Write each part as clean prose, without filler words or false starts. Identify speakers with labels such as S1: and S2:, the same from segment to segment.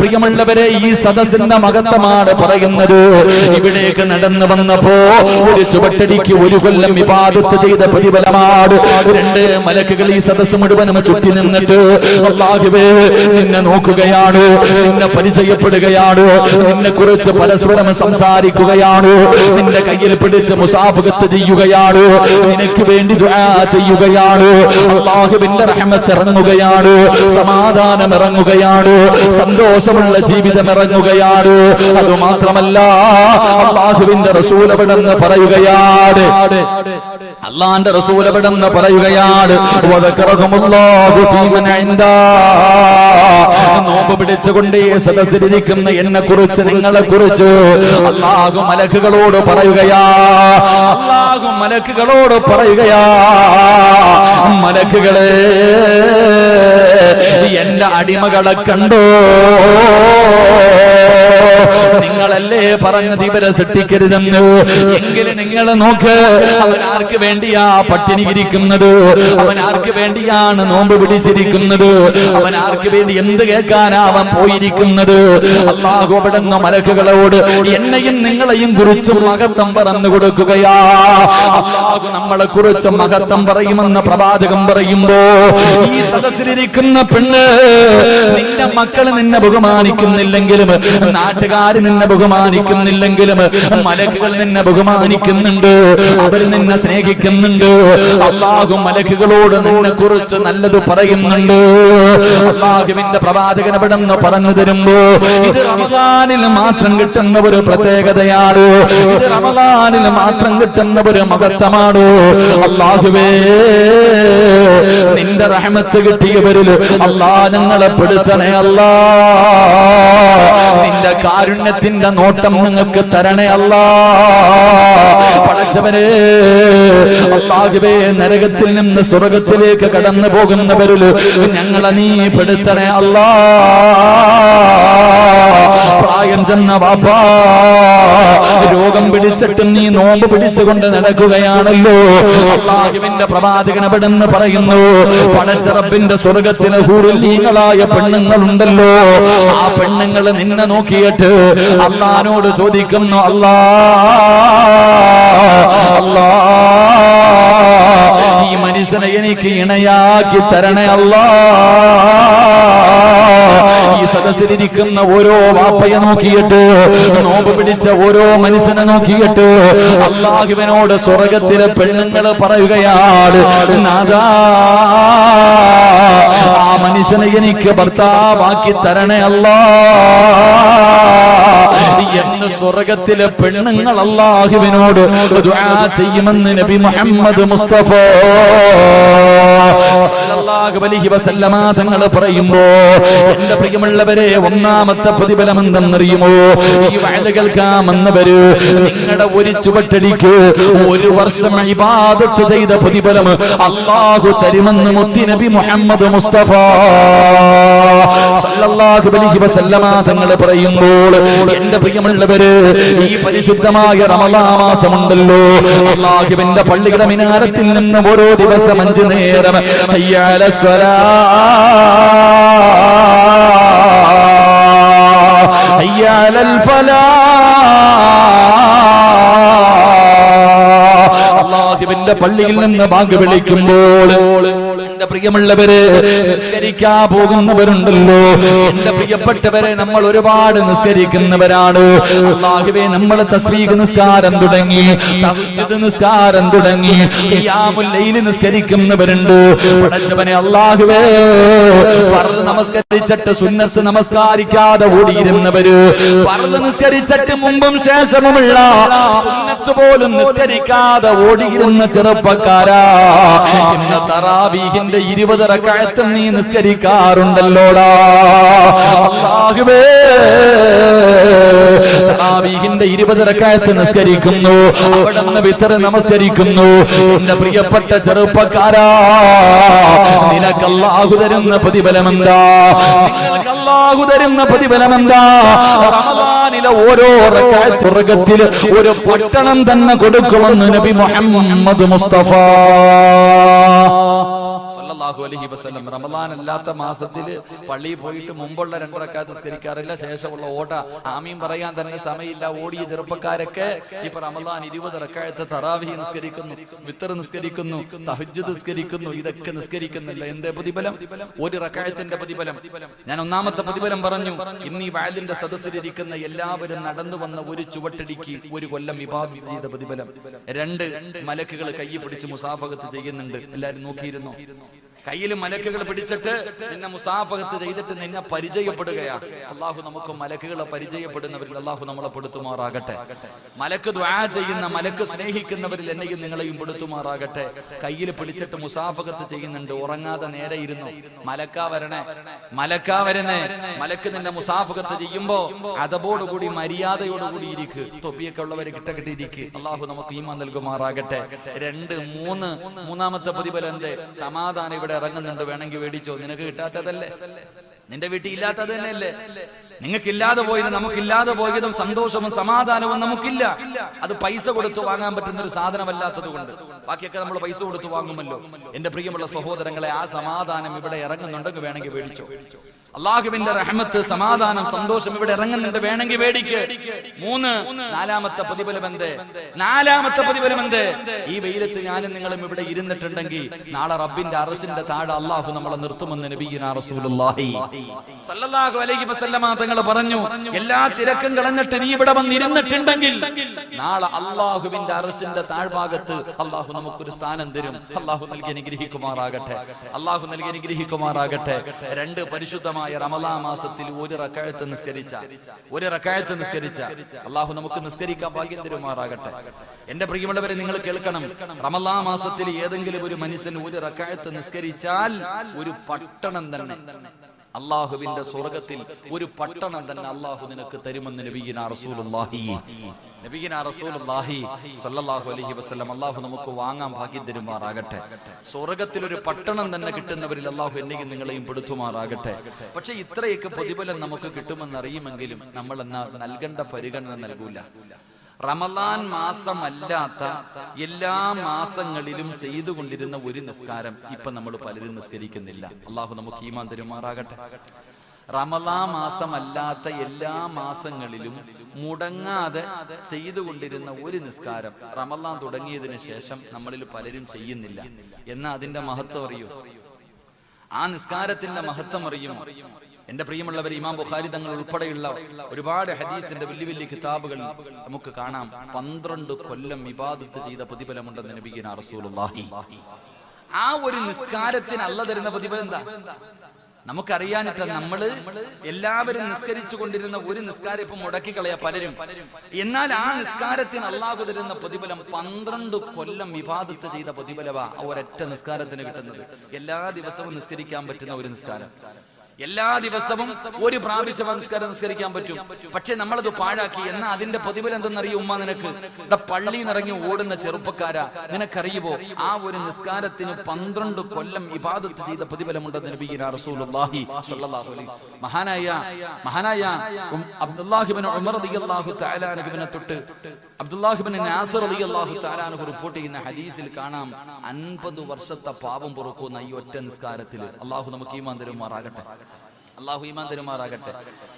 S1: പ്രിയമുള്ളവരെ, ഈ സദസ്സിന്റെ മഹത്വമാണ് പറയുന്നത്. ഇവിടേക്ക് നടന്നു വന്നപ്പോ ഒരു ചുവട്ടടിക്ക് ഒരു കൊല്ലം ഇബാദത്ത് ചെയ്ത പ്രതിഫലമാണ്. രണ്ട് മലക്കുകൾ ഈ സദസ്സ് മുഴുവനും ചുറ്റി നിന്നിട്ട് അല്ലാഹുവേ നിന്നെ നോക്കുകയാണ്, നിന്നെ പരിചയപ്പെടുകയാണ്, നിന്നെ കുറിച്ച് പരസ്പരം സംസാരിക്കുകയാണ്, നിന്റെ കയ്യിൽ പിടിച്ച് മുസാഫഹത്ത് ചെയ്യുകയാണ്, നിനക്ക് വേണ്ടി ദുആ ചെയ്യുകയാണ്. അല്ലാഹുവിന്റെ റഹ്മത്ത് ഇറങ്ങുകയാണ്, സമാധാനം ഇറങ്ങുകയാണ്, സന്തോഷമുള്ള ജീവിതം ഇറങ്ങുകയാണ്. അതുമാത്രമല്ല, അല്ലാഹുവിന്റെ റസൂൽ അവിടെന്ന് പറയുകയാണ്, അല്ലാഹുവിന്റെ റസൂൽ അവിടെന്ന് പറയുകയാണ്, വദക്കറഹുമുല്ലാഹു ഫീമൻ ഇൻദാ, നോമ്പ് പിടിച്ചുകൊണ്ട് സദസ്സിലിരിക്കുന്ന എന്നെ കുറിച്ച്, നിങ്ങളെ കുറിച്ച് അല്ലാഹു മലക്കുകളോട് പറയുകയാ, അല്ലാഹു മലക്കുകളോട് പറയുകയാ, മലക്കുകളെ എന്റെ അടിമകളെ കണ്ടോ, നിങ്ങളല്ലേ പറഞ്ഞത് ഇവരെ സൃഷ്ടിക്കരുതെന്ന്, എങ്കിലും നിങ്ങൾ നോക്ക്, അവൻ ആർക്ക് വേണ്ടിയാ പട്ടിണി ഇരിക്കുന്നത്, അവൻ ആർക്ക് വേണ്ടിയാണ് നോമ്പ് പിടിച്ചിരിക്കുന്നത്, അവൻ ആർക്ക് വേണ്ടി എന്ത് കേൾക്കാനാ അവൻ പോയിരിക്കുന്നത്. അല്ലാഹു അവിടുന്ന് മലക്കുകളോട് എന്നെയും നിങ്ങളെയും കുറിച്ച് മഹത്വം പറഞ്ഞു കൊടുക്കുകയാ. അല്ലാഹു നമ്മളെ കുറിച്ച് മഹത്വം പറയുമെന്ന് പ്രവാചകൻ പറയുമ്പോ, ഈ സദസ്സിലിരിക്കുന്ന പെണ്ണ്, നിന്റെ മക്കൾ നിന്നെ ബഹുമാനിക്കുന്നില്ലെങ്കിലും, നാട്ടുകാര് നിന്നെ ബഹുമാനിക്കുന്നില്ലെങ്കിലും, മലക്കുകൾ നിന്നെ ബഹുമാനിക്കുന്നുണ്ട്, അവർ നിന്നെ സ്നേഹിക്കുന്നുണ്ട്. അല്ലാഹു മലക്കുകളോട് നിന്നെ കുറിച്ച് നല്ലത് പറയുന്നുണ്ട്. അല്ലാഹുവിന്റെ പ്രവാചകൻ അവിടെന്ന് പറഞ്ഞു തരുമ്പോ, ഇത് റമദാനിൽ മാത്രം കിട്ടുന്ന ഒരു പ്രത്യേകതയാണ്, ഇത് റമദാനിൽ മാത്രം കിട്ടുന്ന ഒരു മഹത്വമാണ്. അല്ലാഹുവേ നിന്റെ റഹ്മത്ത് കിട്ടിയവരിൽ അല്ലാ ഞങ്ങളെ പെടുത്തണേ, അല്ലാ നിന്റെ കാരുണ്യത്തിന്റെ നോട്ടം നിങ്ങൾക്ക് തരണേ, അല്ലാ പടച്ചവനെ. അല്ലാഹുവേ നരകത്തിൽ നിന്ന് സ്വർഗത്തിലേക്ക് കടന്നു പോകുന്നവരിൽ ഞങ്ങളെ നീ പെടുത്തണേ, അല്ലാ. പ്രായം ചെന്ന വാപ്പാ, രോഗം പിടിച്ചിട്ടും നീ നോമ്പ് പിടിച്ചുകൊണ്ട് നടക്കുകയാണല്ലോ. അല്ലാഹുവിന്റെ പ്രവാചകൻ അവിടെന്ന് പറയുന്നു, പടച്ച റബ്ബിന്റെ സ്വർഗത്തിലെ ഹൂറുല്ലീങ്ങളായ പെണ്ണുങ്ങളുണ്ടല്ലോ, ആ പെണ്ണുങ്ങൾ നിന്നെ നോക്കിയിട്ട് അല്ലാഹുവോട് ചോദിക്കുന്നു, അല്ലാ അല്ലാ ഈ മനുഷ്യനെ എനിക്ക് ഇണയാക്കി തരണേ, അല്ലാ. ഈ സദസ്സിലിരിക്കുന്ന ഓരോ വാപ്പയെ നോക്കിയിട്ട്, നോമ്പ് പിടിച്ച ഓരോ മനുഷ്യനെ നോക്കിയിട്ട് അല്ലാഹുവിനോട് സ്വർഗത്തിലെ പെണ്ണുങ്ങൾ പറയുകയാണ്, നാദാ ആ മനുഷ്യനെ എനിക്ക് ഭർത്താവാക്കി തരണേ, അല്ലാ എന്ന് സ്വർഗത്തിലെ പെണ്ണുങ്ങൾ അല്ലാഹുവിനോട് ദുആ ചെയ്യുമെന്ന് നബി മുഹമ്മദ് മുസ്തഫ സല്ലല്ലാഹു അലൈഹി വസല്ലമ തങ്ങൾ പറയുമ്പോ, എന്റെ പ്രിയമുള്ളവരെ, ഒന്നാമത്തെ പ്രതിഫലം എന്തെന്നറിയുമോ? ഈ വഅദ കേൾക്കാമെന്നവര് നിങ്ങളുടെ ഒരു ചുവട്ടടിക്ക് ഒരു വർഷം ഇബാദത്ത് ചെയ്ത പ്രതിഫലം അല്ലാഹു തരുമെന്ന് മുത്തി നബി മുഹമ്മദ് മുസ്തഫ സല്ലല്ലാഹു അലൈഹി വസല്ലമ തങ്ങൾ പറയുമ്പോൾ, എന്റെ പ്രിയമുള്ളവര്, ഈ പരിശുദ്ധമായ റമളാൻ മാസമുണ്ടല്ലോ, അല്ലാഹുവിന്റെ പള്ളിയുടെ മിനാരത്തിൽ നിന്ന് ഓരോ ദിവസം 5 നേരം ഹയ്യ അലസ് സ്വലാഹ് ഹയ്യ അലൽ ഫലാഹ്, അല്ലാഹുവിന്റെ പള്ളിയിൽ നിന്ന് ബാങ്ക് വിളിക്കുമ്പോൾ, എന്റെ പ്രിയമുള്ളവരെ, നിസ്കരിക്കാൻ പോകുന്നവരുണ്ടല്ലോ, എന്റെ പ്രിയപ്പെട്ടവരെ, നമ്മൾ ഒരുപാട് നിസ്കരിക്കുന്നവരാണ്. അല്ലാഹുവേ നമ്മൾ തസ്ബീഹ് നിസ്കാരം തുടങ്ങി, തഹജ്ജുദ് നിസ്കാരം തുടങ്ങി, ഖിയാമുൽ ലൈൽ നിസ്കരിക്കുന്നവരുണ്ട്. പടച്ചവനെ അല്ലാഹുവേ, ഫർദ് നമസ്കരിച്ചിട്ട് സുന്നത്ത് നമസ്കാരിക്കാതെ ഓടിയിരുന്നവര്, ഫർദ് നിസ്കരിച്ചിട്ട് മുമ്പും ശേഷമുള്ള സുന്നത്ത് പോലും നിസ്കരിക്കാതെ ഓടിയിരുന്ന ചെറുപ്പക്കാരാ, ഇന്ന് തറാവീഹിന്റെ 20 റക്അത്ത് നീ നിസ്കരിക്കാറുണ്ടല്ലോടാ. അല്ലാഹുവേ തറാവീഹിന്റെ 20 റക്അത്ത് നിസ്കരിക്കുന്നു, അവിടുന്ന് വിത്ർ നമസ്കരിക്കുന്നു. എന്റെ പ്രിയപ്പെട്ട ചെറുപ്പക്കാരാ, നിനക്ക് അല്ലാഹു തരുന്ന പ്രതിഫലമെന്താ? നിങ്ങൾക്ക് അല്ലാഹു തരുന്ന പ്രതിഫലമെന്താ? റമദാനിലെ ഓരോ റക്അത്ത് സ്വർഗ്ഗത്തിൽ ഒരു പട്ടണം തന്നെ കൊടുക്കുമെന്ന് നബി മുഹമ്മദ് മുസ്തഫ സല്ലല്ലാഹു അലൈഹി വസല്ലം റമദാൻ അല്ലാത്ത മാസത്തിൽ പള്ളിയിൽ പോയിട്ട് മുമ്പുള്ള 2 റക്അത്ത് നിസ്കരിക്കാറില്ല, ശേഷമുള്ള ഓട ആമീൻ പറയാൻ തന്നെ സമയമില്ല ഓടിയ ചെറുപ്പക്കാരൊക്കെ ഇപ്പൊ റമദാൻ 20 റക്അത്ത് തറാവീഹ് നിസ്കരിക്കുന്നു, വിത്തർ നിസ്കരിക്കുന്നു, തഹജ്ജുദ് നിസ്കരിക്കുന്നു. ഇതൊക്കെ നിസ്കരിക്കുന്നില്ല. എന്തേ പ്രതിഫലം? 1 റക്അത്തിന്റെ പ്രതിഫലം. ഞാൻ ഒന്നാമത്തെ പ്രതിഫലം പറഞ്ഞു. ഇന്ന് ഈ വഅലിന്റെ സദസ്സിലിരിക്കുന്ന എല്ലാവരും നടന്നു വന്ന ഒരു ചുവട്ടടിക്ക് 1 കൊല്ലം ഇബാദത്ത് ചെയ്ത പ്രതിഫലം. 2 മലക്കുകൾ കൈ പിടിച്ച് മുസാഫഹത്ത് ചെയ്യുന്നുണ്ട്. എല്ലാരും നോക്കിയിരുന്നു. കയ്യിൽ മലക്കുകൾ പിടിച്ചിട്ട് നിന്നെ മുസാഫഹത്ത് ചെയ്തിട്ട് നിന്നെ പരിചയപ്പെടുകയാ. അള്ളാഹു നമുക്ക് മലക്കുകളെ പരിചയപ്പെടുന്നവരിൽ അള്ളാഹു നമ്മളെ പെടുത്തുമാറാകട്ടെ. മലക്ക് ദുആ ചെയ്യുന്ന, മലക്ക് സ്നേഹിക്കുന്നവരിൽ എന്നെയും നിങ്ങളെയും പെടുത്തുമാറാകട്ടെ. കയ്യിൽ പിടിച്ചിട്ട് മുസാഫഹത്ത് ചെയ്യുന്നുണ്ട്. ഉറങ്ങാതെ നേരെ ഇരുന്നു. മലക്കാ വരണേ, മലക്കാ വരുന്നേ. മലക്ക് നിന്നെ മുസാഫഹത്ത് ചെയ്യുമ്പോ അതബോടുകൂടി മര്യാദയോടുകൂടി ഇരിക്ക്. തൊപ്പിയൊക്കെ ഉള്ളവരെ കിട്ടിയിരിക്ക്. അള്ളാഹു നമുക്ക് ഈമാൻ നൽകുമാറാകട്ടെ. 2, 3 മൂന്നാമത്തെ പ്രതിഫലം എന്തേ? സമാധാനം ഇവിടെ ഇറങ്ങുന്നുണ്ട്, വേണമെങ്കിൽ മേടിച്ചോ. നിനക്ക് കിട്ടാത്തതല്ലേ, നിന്റെ വീട്ടിൽ ഇല്ലാത്തത് തന്നെയല്ലേ. നിങ്ങൾക്കില്ലാതെ പോയത് നമുക്കില്ലാതെ പോയതും സന്തോഷവും സമാധാനവും നമുക്കില്ല. അത് പൈസ കൊടുത്ത് വാങ്ങാൻ പറ്റുന്ന ഒരു സാധനമല്ലാത്തത് കൊണ്ട്. ബാക്കിയൊക്കെ നമ്മൾ പൈസ കൊടുത്ത് വാങ്ങുമല്ലോ. എന്റെ പ്രിയമുള്ള സഹോദരങ്ങളെ, ആ സമാധാനം ഇവിടെ ഇറങ്ങുന്നുണ്ടെങ്കിൽ വേണമെങ്കിൽ മേടിച്ചോ. അള്ളാഹുവിന്റെ റഹ്മത്ത്, സമാധാനം, സന്തോഷം ഇവിടെ ഇറങ്ങുന്നുണ്ട്, വേണമെങ്കിൽ മേടിക്ക്. 3 നാലാമത്തെ പ്രതിഫലം എന്തേ? നാലാമത്തെ പ്രതിഫലം എന്തേ? ഈ വെയിലത്ത് ഞാനും നിങ്ങളും ഇവിടെ ഇരുന്നിട്ടുണ്ടെങ്കിൽ നാളെ റബ്ബിന്റെ അർശിന്റെ താഴെ അള്ളാഹു നമ്മളെ നിർത്തുമെന്ന് നബിയുനാ റസൂലുള്ളാഹി സ്വല്ലല്ലാഹു അലൈഹി വസല്ലമ തങ്ങൾ പറഞ്ഞു. എല്ലാ തിരക്കും കളഞ്ഞിട്ട് നീ ഇവിടെ വന്നിരുന്നിട്ടുണ്ടെങ്കിൽ നാളെ അള്ളാഹുവിന്റെ അർശിന്റെ താഴ്ഭാഗത്ത് അള്ളാഹു നമുക്കൊരു സ്ഥാനം തരും. അള്ളാഹു നൽകി അനുഗ്രഹിക്കുമാറാകട്ടെ. അള്ളാഹു നൽകി അനുഗ്രഹിക്കുമാറാകട്ടെ. 2 പരിശുദ്ധമായ റമദാൻ മാസത്തിൽ 1 റക്അത്ത് നിസ്കരിച്ച അള്ളാഹു നമുക്ക് നിസ്കരിക്കാൻ ഭാഗ്യം തരുമാറാകട്ടെ. എന്റെ പ്രിയമുള്ളവരെ, നിങ്ങൾ കേൾക്കണം. റമദാൻ മാസത്തിൽ ഏതെങ്കിലും ഒരു മനുഷ്യൻ 1 റക്അത്ത് നിസ്കരിച്ചാൽ ഒരു പട്ടണം തന്നെ, അള്ളാഹുവിന്റെ സ്വർഗത്തിൽ ഒരു പട്ടണം തന്നെ അള്ളാഹു നിനക്ക് തരുമെന്ന് നബിയുനാ റസൂലുള്ളാഹി സ്വല്ലല്ലാഹു അലൈഹി വസല്ലം അള്ളാഹു നമുക്ക് വാങ്ങാൻ ഭാഗ്യം തരുമാറാകട്ടെ. സ്വർഗത്തിൽ ഒരു പട്ടണം തന്നെ കിട്ടുന്നവരിൽ അള്ളാഹു എന്നെയും നിങ്ങളെയും പെടുത്തുമാറാകട്ടെ. പക്ഷെ ഇത്രയൊക്കെ പ്രതിഫലം നമുക്ക് കിട്ടുമെന്നറിയുമെങ്കിലും നമ്മൾ എന്നാ നൽകേണ്ട പരിഗണന നൽകൂല. റമദാൻ മാസമല്ലാത്ത എല്ലാ മാസങ്ങളിലും ചെയ്തുകൊണ്ടിരുന്ന ഒരു നിസ്കാരം ഇപ്പൊ നമ്മൾ പലരും നിസ്കരിക്കുന്നില്ല. അള്ളാഹു നമുക്ക് ഈമാൻ തരുമാറാകട്ടെ. റമദാൻ മാസമല്ലാത്ത എല്ലാ മാസങ്ങളിലും മുടങ്ങാതെ ചെയ്തുകൊണ്ടിരുന്ന ഒരു നിസ്കാരം റമദാൻ തുടങ്ങിയതിന് ശേഷം നമ്മളിൽ പലരും ചെയ്യുന്നില്ല. എന്നാ അതിന്റെ മഹത്വം അറിയൂ? ആ നിസ്കാരത്തിന്റെ മഹത്വം അറിയുമോ? എന്റെ പ്രിയമുള്ളവർ, ഇമാം ബുഖാരി തങ്ങൾ ഉൾപ്പെടെയുള്ള ഒരുപാട് ഹദീസിന്റെ വലിയ വലിയ കിതാബുകൾ നമുക്ക് കാണാം. 12 കൊല്ലം ഇബാദത്ത് ചെയ്ത പ്രതിഫലമുണ്ടെന്ന് നബിയുനാ റസൂലുള്ളാഹി. ആ ഒരു നിസ്കാരത്തിന് അല്ലാഹു തരുന്ന പ്രതിഫലം എന്താ നമുക്കറിയാനിട്ട്? നമ്മള് എല്ലാവരും നിസ്കരിച്ചു കൊണ്ടിരുന്ന ഒരു നിസ്കാരം ഇപ്പൊ മുടക്കി കളയാ പലരും. എന്നാൽ ആ നിസ്കാരത്തിന് അല്ലാഹു തരുന്ന പ്രതിഫലം 12 കൊല്ലം ഇബാദത്ത് ചെയ്ത പ്രതിഫലവാ ഒരൊറ്റ നിസ്കാരത്തിന് കിട്ടുന്നത്. എല്ലാ ദിവസവും നിസ്കരിക്കാൻ പറ്റുന്ന ഒരു നിസ്കാരം, എല്ലാ ദിവസവും ഒരു പ്രാവശ്യം നിസ്കരിക്കാൻ പറ്റും. പക്ഷെ നമ്മളത് പാഴാക്കി. എന്നാ അതിന്റെ പ്രതിഫലം എന്തെന്നറിയും ഉമ്മ നിനക്ക്? പള്ളിയിൽ നിറങ്ങി ഓടുന്ന ചെറുപ്പക്കാരാ, നിനക്കറിയുമോ ആ ഒരു നിസ്കാരത്തിന് 12 കൊല്ലം ഇബാദത്ത് ചെയ്ത പ്രതിഫലമുണ്ടെന്ന് നബിയുനാ റസൂലുള്ളാഹി സ്വല്ലല്ലാഹു അലൈഹി. മഹാനായ അബ്ദുല്ലാഹി ഇബ്നു ഉമർ റളിയല്ലാഹു തആല അൻഹുവിനെ തൊട്ട് അബ്ദുല്ലാഹി ഇബ്നു നാസിർ റളിയല്ലാഹു തആല അൻഹു റിപ്പോർട്ട് ചെയ്യുന്ന ഹദീസിൽ കാണാം 50 വർഷത്തെ പാപം പൊറുക്കുന്ന ഈ ഒറ്റ നിസ്കാരത്തിൽ. അല്ലാഹു നമുക്ക് ഈമാൻ തരുമാറാകട്ടെ. അള്ളാഹു ഈമാൻ തരുമാറാകട്ടെ.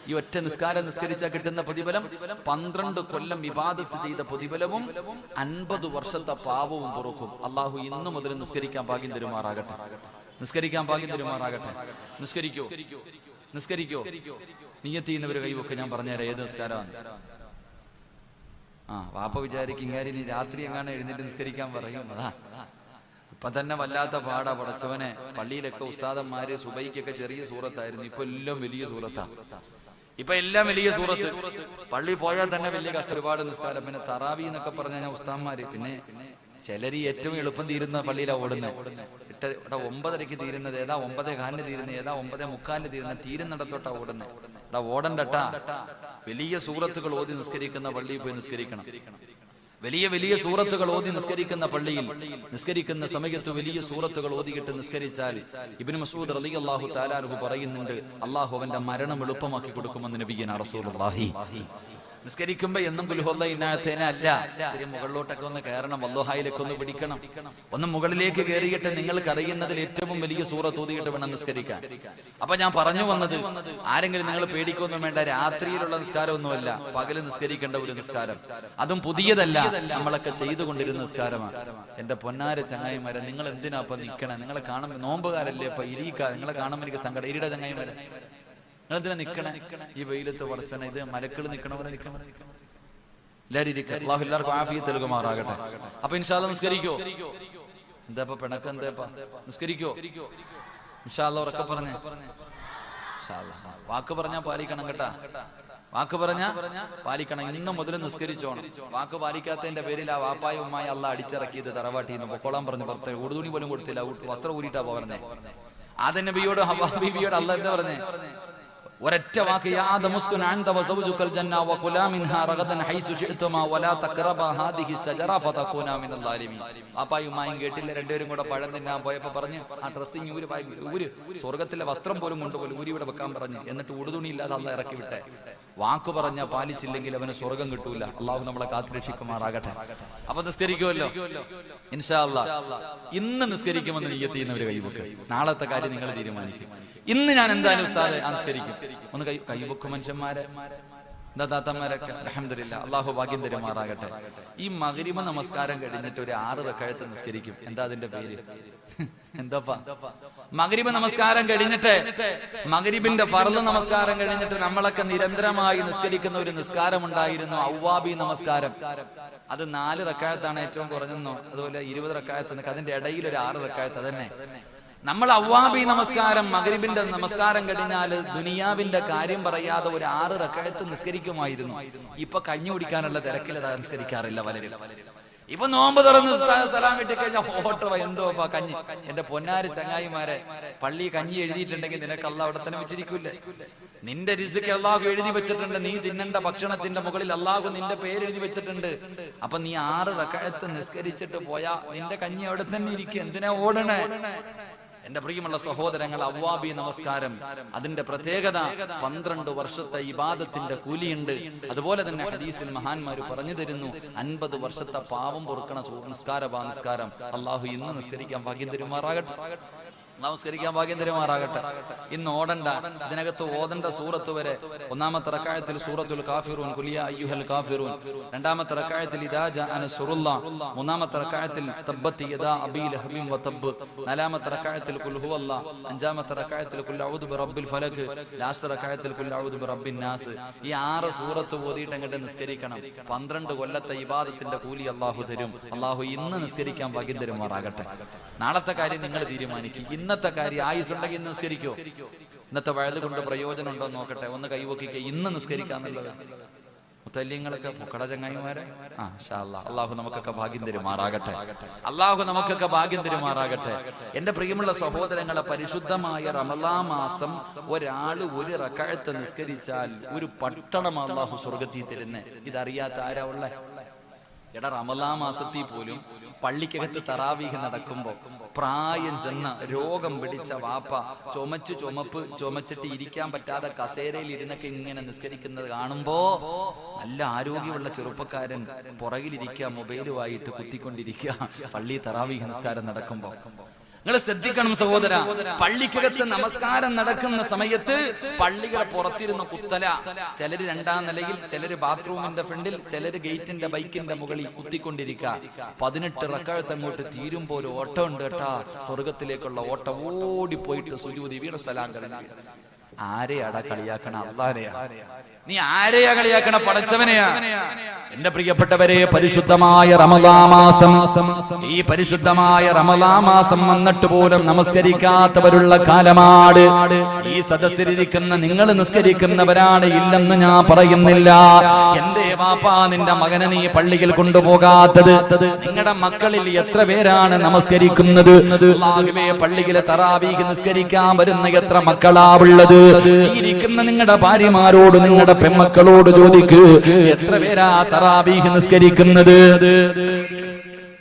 S1: ഈ ഒറ്റ നിസ്കാരം നിസ്കരിച്ചാൽ കിട്ടുന്ന പ്രതിഫലം 12 കൊല്ലം ഇബാദത്ത് ചെയ്ത പ്രതിഫലവും 50 വർഷത്തെ പാപവും പൊറുക്കും. അള്ളാഹു ഇന്നു മുതൽ നിസ്കരിക്കാൻ ഭാഗ്യം തരുമാറാകട്ടെ. നിസ്കരിക്കാൻ ഭാഗ്യം തരുമാറാകട്ടെ. നിസ്കരിക്കോ നിയ്യത്ത് ചെയ്യുന്നവര് കൈവൊക്കെ ഞാൻ പറഞ്ഞുതരാം ഏത് നിസ്കാരമാണ്. വാപ്പ വിചാരിക്കും ഇങ്ങാരി രാത്രി എങ്ങാണ് എഴുന്നേറ്റ് നിസ്കരിക്കാൻ പറയും. ഇപ്പൊ തന്നെ വല്ലാത്ത പാടാ പടച്ചവനെ. പള്ളിയിലൊക്കെ ഉസ്താദന്മാര് സുബൈക്കൊക്കെ ചെറിയ സൂറത്തായിരുന്നു, ഇപ്പൊ എല്ലാം വലിയ സൂറത്താ. പള്ളി പോയാൽ തന്നെ വലിയ കഷ്ട, ഒരുപാട് നിസ്കാരം. പിന്നെ തറാവി എന്നൊക്കെ പറഞ്ഞ ഉസ്താദന്മാര്, പിന്നെ ചിലര് ഏറ്റവും എളുപ്പം തീരുന്ന പള്ളിയിലാ ഓടുന്നത്. 9:30 തീരുന്നത് ഏതാ, 9:15 തീരുന്നത് ഏതാ, 9:45 തീരുന്നത്, തീരുന്നിടത്തോട്ടാ ഓടുന്നത്. ഓടണ്ടട്ടാ. വലിയ സൂറത്തുകൾ ഓതി നിസ്കരിക്കുന്ന പള്ളിയിൽ പോയി നിസ്കരിക്കണം. വലിയ സൂറത്തുകൾ ഓതി നിസ്കരിക്കുന്ന പള്ളിയിൽ നിസ്കരിക്കുന്ന സമയത്ത് വലിയ സൂറത്തുകൾ ഓതിയിട്ട് നിസ്കരിച്ചാൽ ഇബ്നു മസ്ഊദ് റളിയല്ലാഹു തആല അൻഹു പറയുന്നുണ്ട്, അല്ലാഹു അവന്റെ മരണം എളുപ്പമാക്കി കൊടുക്കുമെന്ന് നബിയുനാ റസൂലുള്ളാഹി. നിസ്കരിക്കുമ്പോ എന്നും കുൽഹുവ ഇന്നാത്തേനെ അല്ല, ഇത്തിരി മുകളിലോട്ടൊക്കെ ഒന്ന് കയറണം, വല്ലുഹായിലേക്ക് ഒന്ന് പിടിക്കണം, ഒന്ന് മുകളിലേക്ക് കയറിയിട്ട് നിങ്ങൾക്ക് അറിയുന്നതിൽ ഏറ്റവും വലിയ സൂറത്ത് ഓതിയിട്ട് വേണം നിസ്കരിക്കാൻ. അപ്പൊ ഞാൻ പറഞ്ഞു വന്നത്, ആരെങ്കിലും നിങ്ങൾ പേടിക്കൊന്നും വേണ്ട, രാത്രിയിലുള്ള നിസ്കാരമൊന്നുമല്ല, പകല് നിസ്കരിക്കേണ്ട ഒരു നിസ്കാരം, അതും പുതിയതല്ല, നമ്മളൊക്കെ ചെയ്തുകൊണ്ടിരുന്ന നിസ്കാരമാണ്. എന്റെ പൊന്നാര ചങ്ങായിമാരെ, നിങ്ങൾ എന്തിനാ അപ്പൊ നിൽക്കണേ? നിങ്ങളെ കാണുമ്പോൾ നോമ്പുകാരല്ലേ ഇപ്പൊ ഇരിക്ക, നിങ്ങളെ കാണുമ്പോൾ എനിക്ക് സങ്കടം. ഇരിയുടെ ചങ്ങായിമാരെ, നിങ്ങളെന്തിനാ നിക്കണേ ഈ വെയിലത്ത്? പടച്ചനെ, ഇത് മലക്കൾ നിക്കണവരെ നിക്കണം. എല്ലാവരും ഇരിക്കുക. അല്ലാഹു എല്ലാവർക്കും ആഫിയത്ത് നൽകുമാറാകട്ടെ. അപ്പൊ ഇൻഷാ അല്ലാഹ് നിസ്കരിക്കോ? എന്താ പിണക്കം? എന്താ നിസ്കരിക്കോ? ഇൻഷാ അല്ലാഹ് ഉറക്കെ പറഞ്ഞേ. വാക്ക് പറഞ്ഞാ പാലിക്കണം കേട്ടാ, വാക്ക് പറഞ്ഞാ പാലിക്കണം. ഇന്ന് മുതൽ നിസ്കരിച്ചോണം. വാക്ക് പാലിക്കാത്തതിന്റെ പേരിൽ ആ വാപ്പായ ഉമ്മായ അള്ളാഹ് അടിച്ചിറക്കിയത് തറവാട്ടിന്ന് പൊക്കോളാൻ പറഞ്ഞു. പുറത്തെ ഉടുതുണി പോലും കൊടുത്തില്ല, വസ്ത്രം ഊരിട്ടാ പറഞ്ഞേ. ആദം നബിയോട് ഹവ്വാ ബീവിയോട് അള്ളാഹ് എന്താ പറഞ്ഞേ? ഒരൊറ്റ വാക്ക്, യാ ആദം ഉസ്കുൻ അൻത വസൗജുകൽ ജന്ന വകുലാ മിൻഹാ റഗദൻ ഹൈസു ശിഅ്തുമാ വലാ തഖറബാ ഹാദിഹി ശജറ ഫതകൂനാ മിനൽ ളാലിമീൻ. വാപ്പായും ഉമ്മായും കേട്ടില്ല, രണ്ടുപേരും കൂടെ പഴം തിന്നാൻ പോയപ്പോ പറഞ്ഞു, ആ ഡ്രസ്സിങ് ഊര്, സ്വർഗത്തിലെ വസ്ത്രം പോലും കൊണ്ടുപോലും ഊരി ഇവിടെ വെക്കാൻ പറഞ്ഞു. എന്നിട്ട് ഉടുതുണി ഇല്ലാതെ അള്ളാഹ് ഇറക്കി വിട്ടെ. വാക്ക് പറഞ്ഞ പാലിച്ചില്ലെങ്കിൽ അവന് സ്വർഗം കിട്ടൂല. അള്ളാഹു നമ്മളെ കാത്തുരക്ഷിക്കുമാറാകട്ടെ. അപ്പൊ നിസ്കരിക്കുമല്ലോ ഇൻഷാ അല്ലാഹ്. ഇന്ന് നിസ്കരിക്കുമെന്ന് നിയ്യത്ത് ചെയ്യുന്നവര് കൈവെക്ക്. നാളത്തെ കാര്യം നിങ്ങൾ തീരുമാനിക്കും. ഇന്ന് ഞാൻ എന്തായാലും ഉസ്താദ് നിസ്കരിക്കും. ഒന്ന് കൈവെക്കും മനുഷ്യന്മാരെ, എന്താ താത്തന്മാരൊക്കെ. അൽഹംദുലില്ലാഹ്, അള്ളാഹു ഭാഗ്യം തരുമാറാകട്ടെ. ഈ മഗ്രിബ് നമസ്കാരം കഴിഞ്ഞിട്ട് ഒരു 6 റക്അത്ത് നിസ്കരിക്കും. എന്താ അതിന്റെ പേര്? എന്താപ്പാ? മഗ്രിബ് നമസ്കാരം കഴിഞ്ഞിട്ട്, മഗ്രിബിന്റെ ഫർള് നമസ്കാരം കഴിഞ്ഞിട്ട് നമ്മളൊക്കെ നിരന്തരമായി നിസ്കരിക്കുന്ന ഒരു നിസ്കാരം ഉണ്ടായിരുന്നു, അവ്വാബി നമസ്കാരം. അത് 4 റക്അത്താണ് ഏറ്റവും കുറഞ്ഞെന്നോ, അതുപോലെ 20 റക്അത്ത്. അതിന്റെ ഇടയിൽ ഒരു 6 റക്അത്ത്. അതന്നെ നമ്മൾ അവ്വാബി നമസ്കാരം, മഗ്രിബിന്റെ നമസ്കാരം കഴിഞ്ഞാൽ ദുനിയാവിന്റെ കാര്യം പറയാതെ ഒരു 6 റക്അത്ത് നിസ്കരിക്കുമായിരുന്നു. ഇപ്പൊ കഞ്ഞി കുടിക്കാനുള്ള തിരക്കിൽ നിസ്കരിക്കാറില്ല പലരും. ഇപ്പൊ നോമ്പ് തുറന്ന് സലാം കിട്ടി കഴിഞ്ഞാൽ ഓട്ടോ എന്തോ കഞ്ഞി. എന്റെ പൊന്നാര് ചങ്ങായിമാരെ, പള്ളി കഞ്ഞി എഴുതിയിട്ടുണ്ടെങ്കിൽ നിനക്ക് അള്ളാഹ് അവിടെ തന്നെ വെച്ചിരിക്കൂല്ലേ? നിന്റെ റിസ്ക് അള്ളാഹു എഴുതി വെച്ചിട്ടുണ്ട്. നീ തിന്നേണ്ട ഭക്ഷണത്തിന്റെ മുകളിൽ അള്ളാഹു നിന്റെ പേര് എഴുതി വെച്ചിട്ടുണ്ട്. അപ്പൊ നീ 6 റക്അത്ത് നിസ്കരിച്ചിട്ട് പോയാ നിന്റെ കഞ്ഞി അവിടെ തന്നെ ഇരിക്കും. എന്തിനാ ഓടണേ? എന്റെ പ്രിയമുള്ള സഹോദരങ്ങൾ, അവ്വാബി നമസ്കാരം, അതിന്റെ പ്രത്യേകത 12 വർഷത്തെ ഇബാദത്തിന്റെ കൂലിയുണ്ട്. അതുപോലെ തന്നെ ഹദീസിൽ മഹാന്മാര് പറഞ്ഞു തരുന്നു, 50 വർഷത്തെ പാവം പൊറുക്കണ നിസ്കാരം. അള്ളാഹു ഇന്ന് നിസ്കരിക്കാൻ ഭാഗ്യം തരുമാറാകട്ടെ. നമസ്കരിക്കാൻ ഭാഗ്യം തരുമാറാകട്ടെ. ഇന്ന് ഓടണ്ട, ഇതിനകത്ത് ഓതണ്ട സൂറത്ത് വരെ. ഒന്നാമത്തെ റക്അത്തിൽ സൂറത്തുൽ കാഫിറൂൻ, ഖുൽ യാ അയ്യുഹൽ കാഫിറൂൻ. രണ്ടാമത്തെ റക്അത്തിൽ ഇദാ ജാഅ നസ്റുല്ലാഹ്. മൂന്നാമത്തെ റക്അത്തിൽ തബ്ബത് യദാ അബീ ലഹബിൻ വതബ്ബ്. നാലാമത്തെ റക്അത്തിൽ ഖുൽ ഹുവല്ലാഹ്. അഞ്ചാമത്തെ റക്അത്തിൽ ഖുൽ അഊദു ബിറബ്ബിൽ ഫലക്. ലാസ്റ്റ് റക്അത്തിൽ ഖുൽ അഊദു ബിറബ്ബിൻ നാസ്. ഈ 6 സൂറത്ത് ഓതിയിട്ട് അങ്ങോട്ട് നിസ്കരിക്കണം. 12 കൊല്ലത്തെ ഇബാദത്തിന്റെ കൂലി അള്ളാഹു തരും. അള്ളാഹു ഇന്ന് നിസ്കരിക്കാൻ ഭാഗ്യം തരുമാറാകട്ടെ. നാളത്തെ കാര്യം നിങ്ങൾ തീരുമാനിക്കും. ഇന്നത്തെ കാര്യം ആയുസുണ്ടെങ്കിൽ ഇന്ന് നിസ്കരിക്കോ? ഇന്നത്തെ വയത് കൊണ്ട് പ്രയോജനം ഉണ്ടോ നോക്കട്ടെ. ഒന്ന് കൈവക്കിക്കുക. ഇന്ന് നിസ്കരിക്കാന്നുള്ളത് മുത്തല്യങ്ങളൊക്കെ മുക്കട ചങ്ങായിമാരെ. അള്ളാഹു നമുക്കൊക്കെ ഭാഗ്യം തരുമാറാകട്ടെ. അള്ളാഹു നമുക്കൊക്കെ ഭാഗ്യം തരുമാറാകട്ടെ. എന്റെ പ്രിയമുള്ള സഹോദരങ്ങളെ, പരിശുദ്ധമായ റമളാൻ മാസം ഒരാള് 1 റക്അത്ത് നിസ്കരിച്ചാൽ ഒരു പട്ടണം അള്ളാഹു സ്വർഗത്തിൽ തരുന്നേ. ഇതറിയാത്ത ആരാ ഉള്ള? എടാ, റമളാൻ മാസത്തിൽ പോലും പള്ളിക്കകത്ത് തറാവീഹ് നടക്കുമ്പോ പ്രായം ചെന്ന രോഗം പിടിച്ച വാപ്പ ചുമച്ചിട്ട് ഇരിക്കാൻ പറ്റാതെ കസേരയിൽ ഇരുന്നൊക്കെ ഇങ്ങനെ നിസ്കരിക്കുന്നത് കാണുമ്പോ നല്ല ആരോഗ്യമുള്ള ചെറുപ്പക്കാരൻ പുറകിലിരിക്കുക, മൊബൈലുമായിട്ട് കുത്തിക്കൊണ്ടിരിക്കുക പള്ളി തറാവീഹ് നിസ്കാരം നടക്കുമ്പോ. നിങ്ങൾ ശ്രദ്ധിക്കണം സഹോദര, പള്ളിക്കകത്ത് നമസ്കാരം നടക്കുന്ന സമയത്ത് പള്ളികളെ പുറത്തിരുന്ന കുത്തല, ചിലര് 2ാം നിലയിൽ, ചിലര് ബാത്റൂമിന്റെ ഫ്രണ്ടിൽ, ചിലര് ഗേറ്റിന്റെ ബൈക്കിന്റെ മുകളിൽ കുത്തിക്കൊണ്ടിരിക്കുക. 18 റക്അത്ത് അങ്ങോട്ട് തീരുമ്പോൾ ഒരു ഓട്ടം ഉണ്ട് കേട്ടാ, സ്വർഗത്തിലേക്കുള്ള ഓട്ടം. ഓടിപ്പോയിട്ട് സുജൂദ് വീണ സലാം ചൊല്ലി. ആരെയാടാ കളിയാക്കണ? അല്ലാഹുവിനെയാ. നീ ആരെയാ കളിയാക്കണ? പടച്ചവനെയാ. എന്റെ പ്രിയപ്പെട്ടവരെ, പരിശുദ്ധമായ റമളാൻ മാസം, ഈ പരിശുദ്ധമായ റമളാൻ മാസം വന്നിട്ട് പോലും നമസ്കരിക്കാത്തവരുള്ള കാലമാണ്. ഈ സദസ്സിലിരിക്കുന്ന നിങ്ങൾ നിസ്കരിക്കുന്നവരാണ്, ഇല്ലെന്ന് ഞാൻ പറയുന്നില്ല. എന്തേ വാപ്പാ നിന്റെ മകനെ നീ പള്ളിയിൽ കൊണ്ടുപോകാത്തത്? നിങ്ങളുടെ മക്കളിൽ എത്ര പേരാണ് നമസ്കരിക്കുന്നത്? അല്ലാഹുവേ, പള്ളിയിലെ തറാവീഹ് നിസ്കരിക്കാൻ വരുന്ന എത്ര മക്കളാ ഉള്ളത്? ഇരിക്കുന്ന നിങ്ങളുടെ ഭാര്യമാരോട്, നിങ്ങളുടെ പെൺമക്കളോട് ചോദിക്ക്, എത്ര പേരാ തറാവീഹ് നിസ്കരിക്കുന്നത്?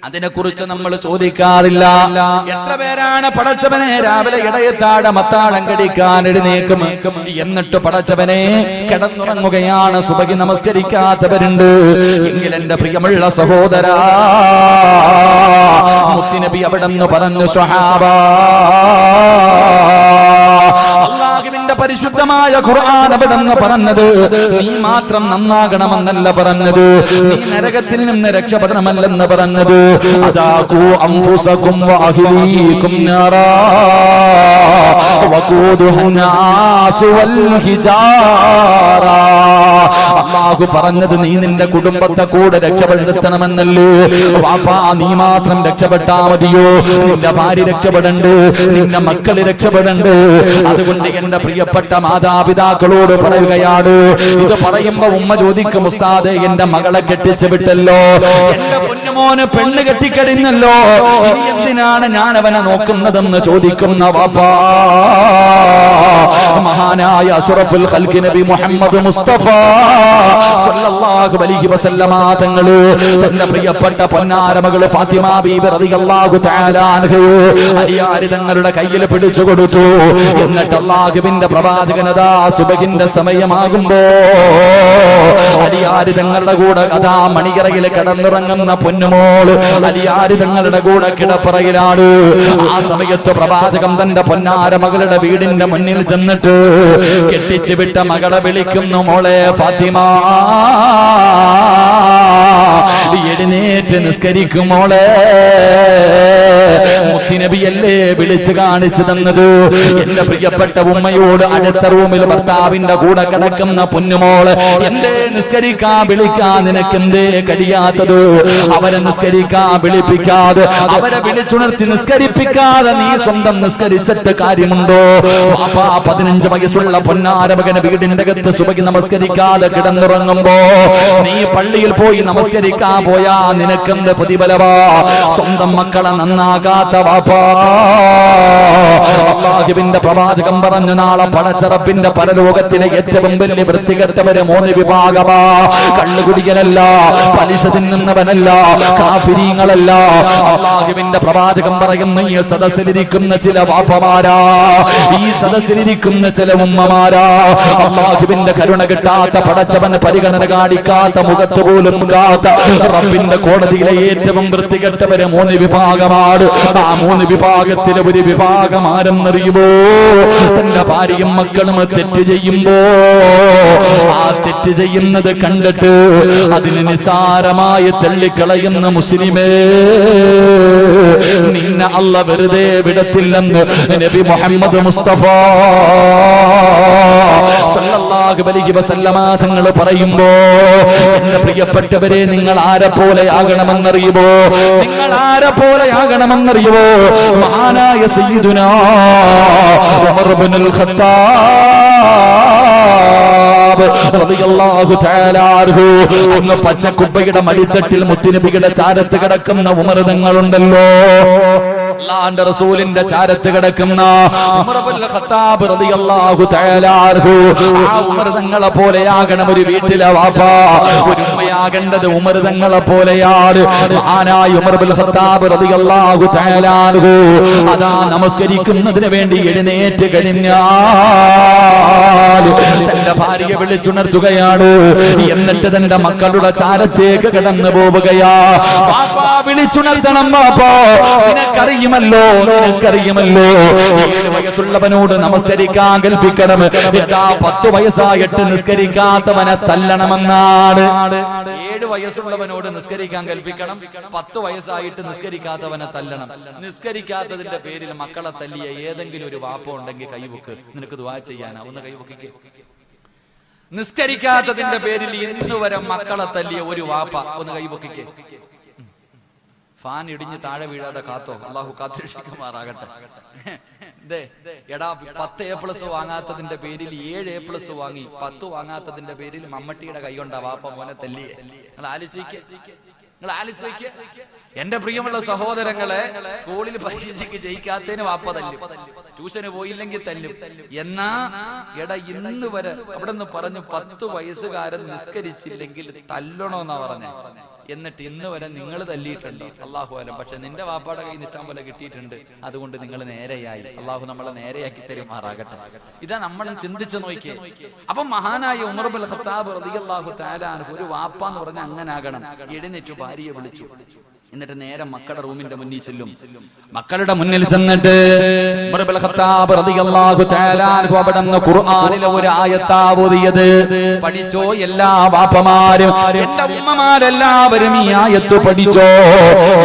S1: അതിനെക്കുറിച്ച് നമ്മൾ ചോദിക്കാറില്ല. എത്ര പേരാണ് പടച്ചവനെ രാവിലെ ഇടയത്താഴ മത്താളം കടിക്കാൻ എഴുന്നേക്കും, എന്നിട്ട് പടച്ചവനെ കിടന്നുറങ്ങുകയാണ്, സുബഹി നമസ്കരിക്കാത്തവരുണ്ട്. എങ്കിൽ എന്റെ പ്രിയമുള്ള സഹോദരാ, മുത്തുനബി അവിടെന്ന് പറഞ്ഞു, സ്വഹാബാ, അല്ലാഹുവിന്റെ പരിശുദ്ധമായ ഖുർആൻ അവിടെന്ന് പറഞ്ഞത് നീ മാത്രം നന്നാകണമെന്നല്ല പറഞ്ഞത്, നീ നരകത്തിൽ നിന്ന് രക്ഷപ്പെടണമെല്ലെന്ന് പറഞ്ഞത്. അദാഖു അൻഫുസകും വഅഹ്ലീകും നാറാ വഖൂദുഹൻ നാസു വൽ ഹിജാറാ. അല്ലാഹു പറഞ്ഞത് നീ നിന്റെ കുടുംബത്തെ കൂടെ രക്ഷപ്പെടുത്തണമെന്നല്ലേ. വാപ്പാ, നീ മാത്രം രക്ഷപ്പെട്ടാ മതിയോ? നിന്റെ ഭാര്യ രക്ഷപ്പെടണ്ട്, നിന്റെ മക്കള് രക്ഷപ്പെടണ്ട്. അതുകൊണ്ട് എന്റെ പ്രിയപ്പെട്ട മാതാപിതാക്കളോട് പറയുകയാണ്. ഇത് പറയുമ്പോ ഉമ്മ ചോദിക്കും, ഉസ്താദേ, എന്റെ മകളെ കെട്ടിച്ചു വിട്ടല്ലോ, എന്റെ പൊന്നുമോന് പെണ്ണ് കെട്ടിക്കഴിഞ്ഞല്ലോ, ഇനി എന്തിനാണ് ഞാൻ അവനെ നോക്കുന്നതെന്ന് ചോദിക്കുന്ന വാപ്പാ. മഹാനായ അഷ്റഫുൽ ഖൽഖ് നബി മുഹമ്മദ് മുസ്തഫ സല്ലല്ലാഹു അലൈഹി വസല്ലമ തങ്ങള് തന്റെ പ്രിയപ്പെട്ട പൊന്നാര മകള് ഫാത്തിമ ബീബി റളിയല്ലാഹു തആല അൻഹ അലിയാരി തങ്ങളുടെ കയ്യിൽ പിടിച്ചു കൊടുത്തു. എന്നിട്ട് അല്ലാഹുവിന്റെ പ്രവാചകനതാ സുബഹിന്റെ സമയമാകുമ്പോ അലിയാരി തങ്ങളുടെ കൂടെ അതാ മണികറയിൽ കിടന്നുറങ്ങുന്ന പൊന്നുമോള് അലിയാരി തങ്ങളുടെ കൂടെ കിടപ്പറയിലാണ്. ആ സമയത്ത് പ്രവാചകം തന്റെ പൊന്നാര മകളുടെ വീടിന്റെ മുന്നിൽ ചെന്നിട്ട് കെട്ടിച്ചു വിട്ട മകളെ വിളിക്കുന്നു, മോളെ ഫാത്തിമ, എഴുന്നേറ്റ് നിസ്കരിക്കും മോളെ. മുത്തുനബിയല്ലേ വിളിച്ചു കാണിച്ചു തന്നത്. എന്റെ പ്രിയപ്പെട്ട ഉമ്മയോട് അടുത്ത റൂമിൽ ഭർത്താവിന്റെ കൂടെ കിടക്കുന്ന പൊന്നുമോള്, എന്തേ നിസ്കരിക്കാൻ വിളിക്കാൻ നിനക്കെന്തേ കഴിയാത്തത്? അവരെ നിസ്കരിക്കാൻ വിളിപ്പിക്കാതെ, അവരെ വിളിച്ചുണർത്തി നിസ്കരിപ്പിക്കാതെ നീ സ്വന്തം നിസ്കരിച്ചിട്ട് കാര്യമുണ്ടോ? 15 വയസ്സുള്ള പൊന്നാര മകന് വീടിന്റെ അകത്ത് സുബഹി നമസ്കരിക്കാതെ കിടന്നുറങ്ങുമ്പോ നീ പള്ളിയിൽ പോയി നമസ്കരിക്കാൻ പോയാ നിനക്കെന്ത് പ്രതിഫലവാ? സ്വന്തം മക്കളെ നന്നാകാത്ത വാപ്പാ. അല്ലാഹുവിന്റെ പ്രവാചകം പറഞ്ഞു, നാളെ പടച്ചറപ്പിന്റെ പരലോകത്തിലെ ഏറ്റവും വലിയ വൃത്തികെട്ടവര് 3 വിഭാഗമാ. കള്ളുകുടിയനല്ല, പലിശ തിന്നുന്നവനല്ല, കാഫിരീങ്ങളല്ല. അല്ലാഹുവിന്റെ പ്രവാചകം പറയുന്നു, ഈ സദസ്സിലിരിക്കുന്ന ചില വാപ്പമാരാ, ഈ സദസ്സിലിരിക്കുന്ന ചില ഉമ്മമാരാ, അല്ലാഹുവിന്റെ കരുണ കിട്ടാത്ത, പടച്ചവന് പരിഗണന കാണിക്കാത്ത, മുഖത്ത് പോലും കാത്ത റബ്ബിന്റെ കോടതിയിലെ ഏറ്റവും വൃത്തികെട്ടവര് 3 വിഭാഗമാണ്. ആ 3 വിഭാഗത്തിലെ ഒരു വിഭാഗം ആരെന്നറിയുമോ? തന്റെ ഭാര്യയും മക്കളും തെറ്റ് ചെയ്യുമ്പോ ആ തെറ്റ് ചെയ്യുന്നത് കണ്ടിട്ട് അതിന് നിസാരമായി തള്ളിക്കളയുന്ന മുസ്ലിമേ, നിന്നെ അല്ല വെറുതെ വിടത്തില്ലെന്ന് നബി മുഹമ്മദ് മുസ്തഫ സല്ലല്ലാഹു അലൈഹി വസല്ലമ തങ്ങൾ പറയുമ്പോ, എന്റെ പ്രിയപ്പെട്ടവരെ, നിങ്ങൾ ആരെ പോലെ ആകണമെന്നറിയുമോ? നിങ്ങൾ ആരെ പോലെ ആകണമെന്നറിയുമോ? മഹാനായ സയ്യിദുനാ ഉമർ ഇബ്നുൽ ഖത്താബ് റളിയല്ലാഹു തആല അൻഹു, അന്ന് പച്ചക്കുപ്പയുടെ മടിത്തട്ടിൽ മുത്തുനബിയുടെ ചാരത്ത് കിടക്കുന്ന ഉമർ തങ്ങളുണ്ടല്ലോ, അല്ലാഹുവിന്റെ റസൂലിന്റെ ചാരത്ത് കിടക്കുന്ന ഉമർ ഇബ്നുൽ ഖത്താബ് റളിയല്ലാഹു തആല അൻഹു, ആ ഉമർ തങ്ങളെ പോലെയാകണം ഒരു വീട്ടിലെ വാപ്പാ. ഒരു ഉമ്മയാകേണ്ടത് ഉമർ തങ്ങളെ പോലെയാണ്. മഹാനായ ഉമർ ഇബ്നുൽ ഖത്താബ് റളിയല്ലാഹു തആല അൻഹു അതാ നമസ്കരിക്കുന്നതിന് വേണ്ടി എഴുന്നേറ്റ് കഴിഞ്ഞാൽ തന്റെ ഭാര്യയെ വിളിച്ചുണർത്തുകയാണ്. എന്നിട്ട് തന്റെ മക്കളുടെ ചാരത്തേക്ക് കടന്നു പോവുകയാ. വാപ്പാ, വിളിച്ചുണർത്തണം വാപ്പാ, നിനക്കറിയുമല്ലോ 7 വയസ്സുള്ളവനോട് നമസ്കരിക്കാൻ കൽപ്പിക്കണം. യഥാ 10 വയസ്സായിട്ട് നിസ്കരിക്കാത്തവനെ തല്ലണമെന്നാണ്. 7 വയസ്സുള്ളവനോട് നിസ്കരിക്കാൻ കൽപ്പിക്കണം, 10 വയസ്സായിട്ട് നിസ്കരിക്കാത്തവനെ തല്ലണം. നിസ്കരിക്കാത്തതിന്റെ പേരിൽ മക്കളെ തല്ലിയ ഏതെങ്കിലും ഒരു വാപ്പ ഉണ്ടെങ്കിൽ കൈവക്ക്, നിനക്ക് ദുആ ചെയ്യാനാ, ഒന്ന് കൈവക്കിക്കേ. നിസ്കരിക്കാത്തതിന്റെ പേരിൽ ഇന്നുവരെ മക്കളെ തല്ലിയ ഒരു വാപ്പ ഒന്ന് കൈവക്കിക്കേ. ഫാൻ ഇടിഞ്ഞ് താഴെ വീഴാതെ കാത്തോ, അള്ളാഹു കാത്തിരക്ഷിക്കുമാറാകട്ടെ. എടാ, 10 A+ വാങ്ങാത്തതിന്റെ പേരിൽ 7 A+ വാങ്ങി, 10 വാങ്ങാത്തതിന്റെ പേരിൽ മമ്മട്ടിയുടെ കൈ കൊണ്ടാ വാപ്പ മോനെ തല്ലിയെ. നിങ്ങൾ ആലോചിക്കുക. എന്റെ പ്രിയമുള്ള സഹോദരങ്ങളെ, സ്കൂളിൽ പരീക്ഷയ്ക്ക് ജയിക്കാത്തതിന് വാപ്പ തല്ലും, ട്യൂഷന് പോയില്ലെങ്കിൽ തല്ലും. എന്നാ എടാ, ഇന്ന് വരെ അവിടെ നിന്ന് പറഞ്ഞു 10 വയസ്സുകാരൻ നിസ്കരിച്ചില്ലെങ്കിൽ തല്ലണോന്നാ പറഞ്ഞേ. എന്നിട്ട് ഇന്ന് വരെ നിങ്ങൾ തല്ലിയിട്ടുണ്ടോ? അള്ളാഹു അലം. പക്ഷെ നിന്റെ വാപ്പാടെ കയ്യിൽ നിന്ന് ഇഷ്ടം പോലെ കിട്ടിയിട്ടുണ്ട്, അതുകൊണ്ട് നിങ്ങൾ നേരെയായി. അള്ളാഹു നമ്മളെ നേരെയാക്കി തരുമാറാകട്ടെ. ഇതാ നമ്മൾ ചിന്തിച്ചു നോക്കിയേ. അപ്പൊ മഹാനായ ഉമർ ഇബ്നുൽ ഖത്താബ് റളിയല്ലാഹു തആല അൻഹു ഒരു വാപ്പ എന്ന് പറഞ്ഞാൽ അങ്ങനെ ആകണം. എഴുന്നേറ്റ് ഭാര്യയെ വിളിച്ചു, എന്നിട്ട് നേരെ മക്കളുടെ റൂമിന്റെ മുന്നിൽ ചെല്ലും. മക്കളുടെ മുന്നിൽ ചെന്നിട്ട് ഉമർ ഇബ്നുൽ ഖത്താബ് റളിയല്ലാഹു തആല അൻഹു അവിടുന്ന് ഖുർആനിലെ ഒരു ആയത്താ ഓതിയത്. പഠിച്ചോ എല്ലാ വാപ്പമാരും, എന്റെ ഉമ്മമാരെല്ലാവരും ഈ ആയത്ത് പഠിച്ചോ.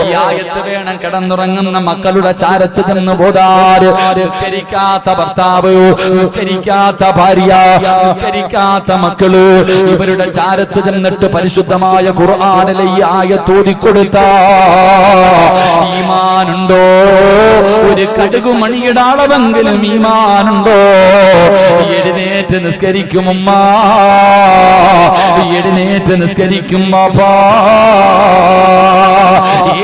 S1: ഈ ആയത്ത് വേണം കിടന്നുറങ്ങുന്ന മക്കളുടെ ചാരത്ത് ചെന്ന് പോതാര്. നിസ്കരിക്കാത്ത ഭർത്താവ്, നിസ്കരിക്കാത്ത ഭാര്യ, നിസ്കരിക്കാത്ത മക്കള്, ഇവരുടെ ചാരത്ത് ചെന്നിട്ട് പരിശുദ്ധമായ ഖുർആനിലെ ഈ ആയത്ത് ഓതിക്കൊടുത്ത ഈമാനുണ്ടോ? ഒരു കടുകുമണിയുടെ അളവെങ്കിലും ഈമാനുണ്ടോ? എഴുന്നേറ്റ് നിസ്കരിക്കും ഉമ്മ, എഴുന്നേറ്റ് നിസ്കരിക്കും ബാപ്പാ.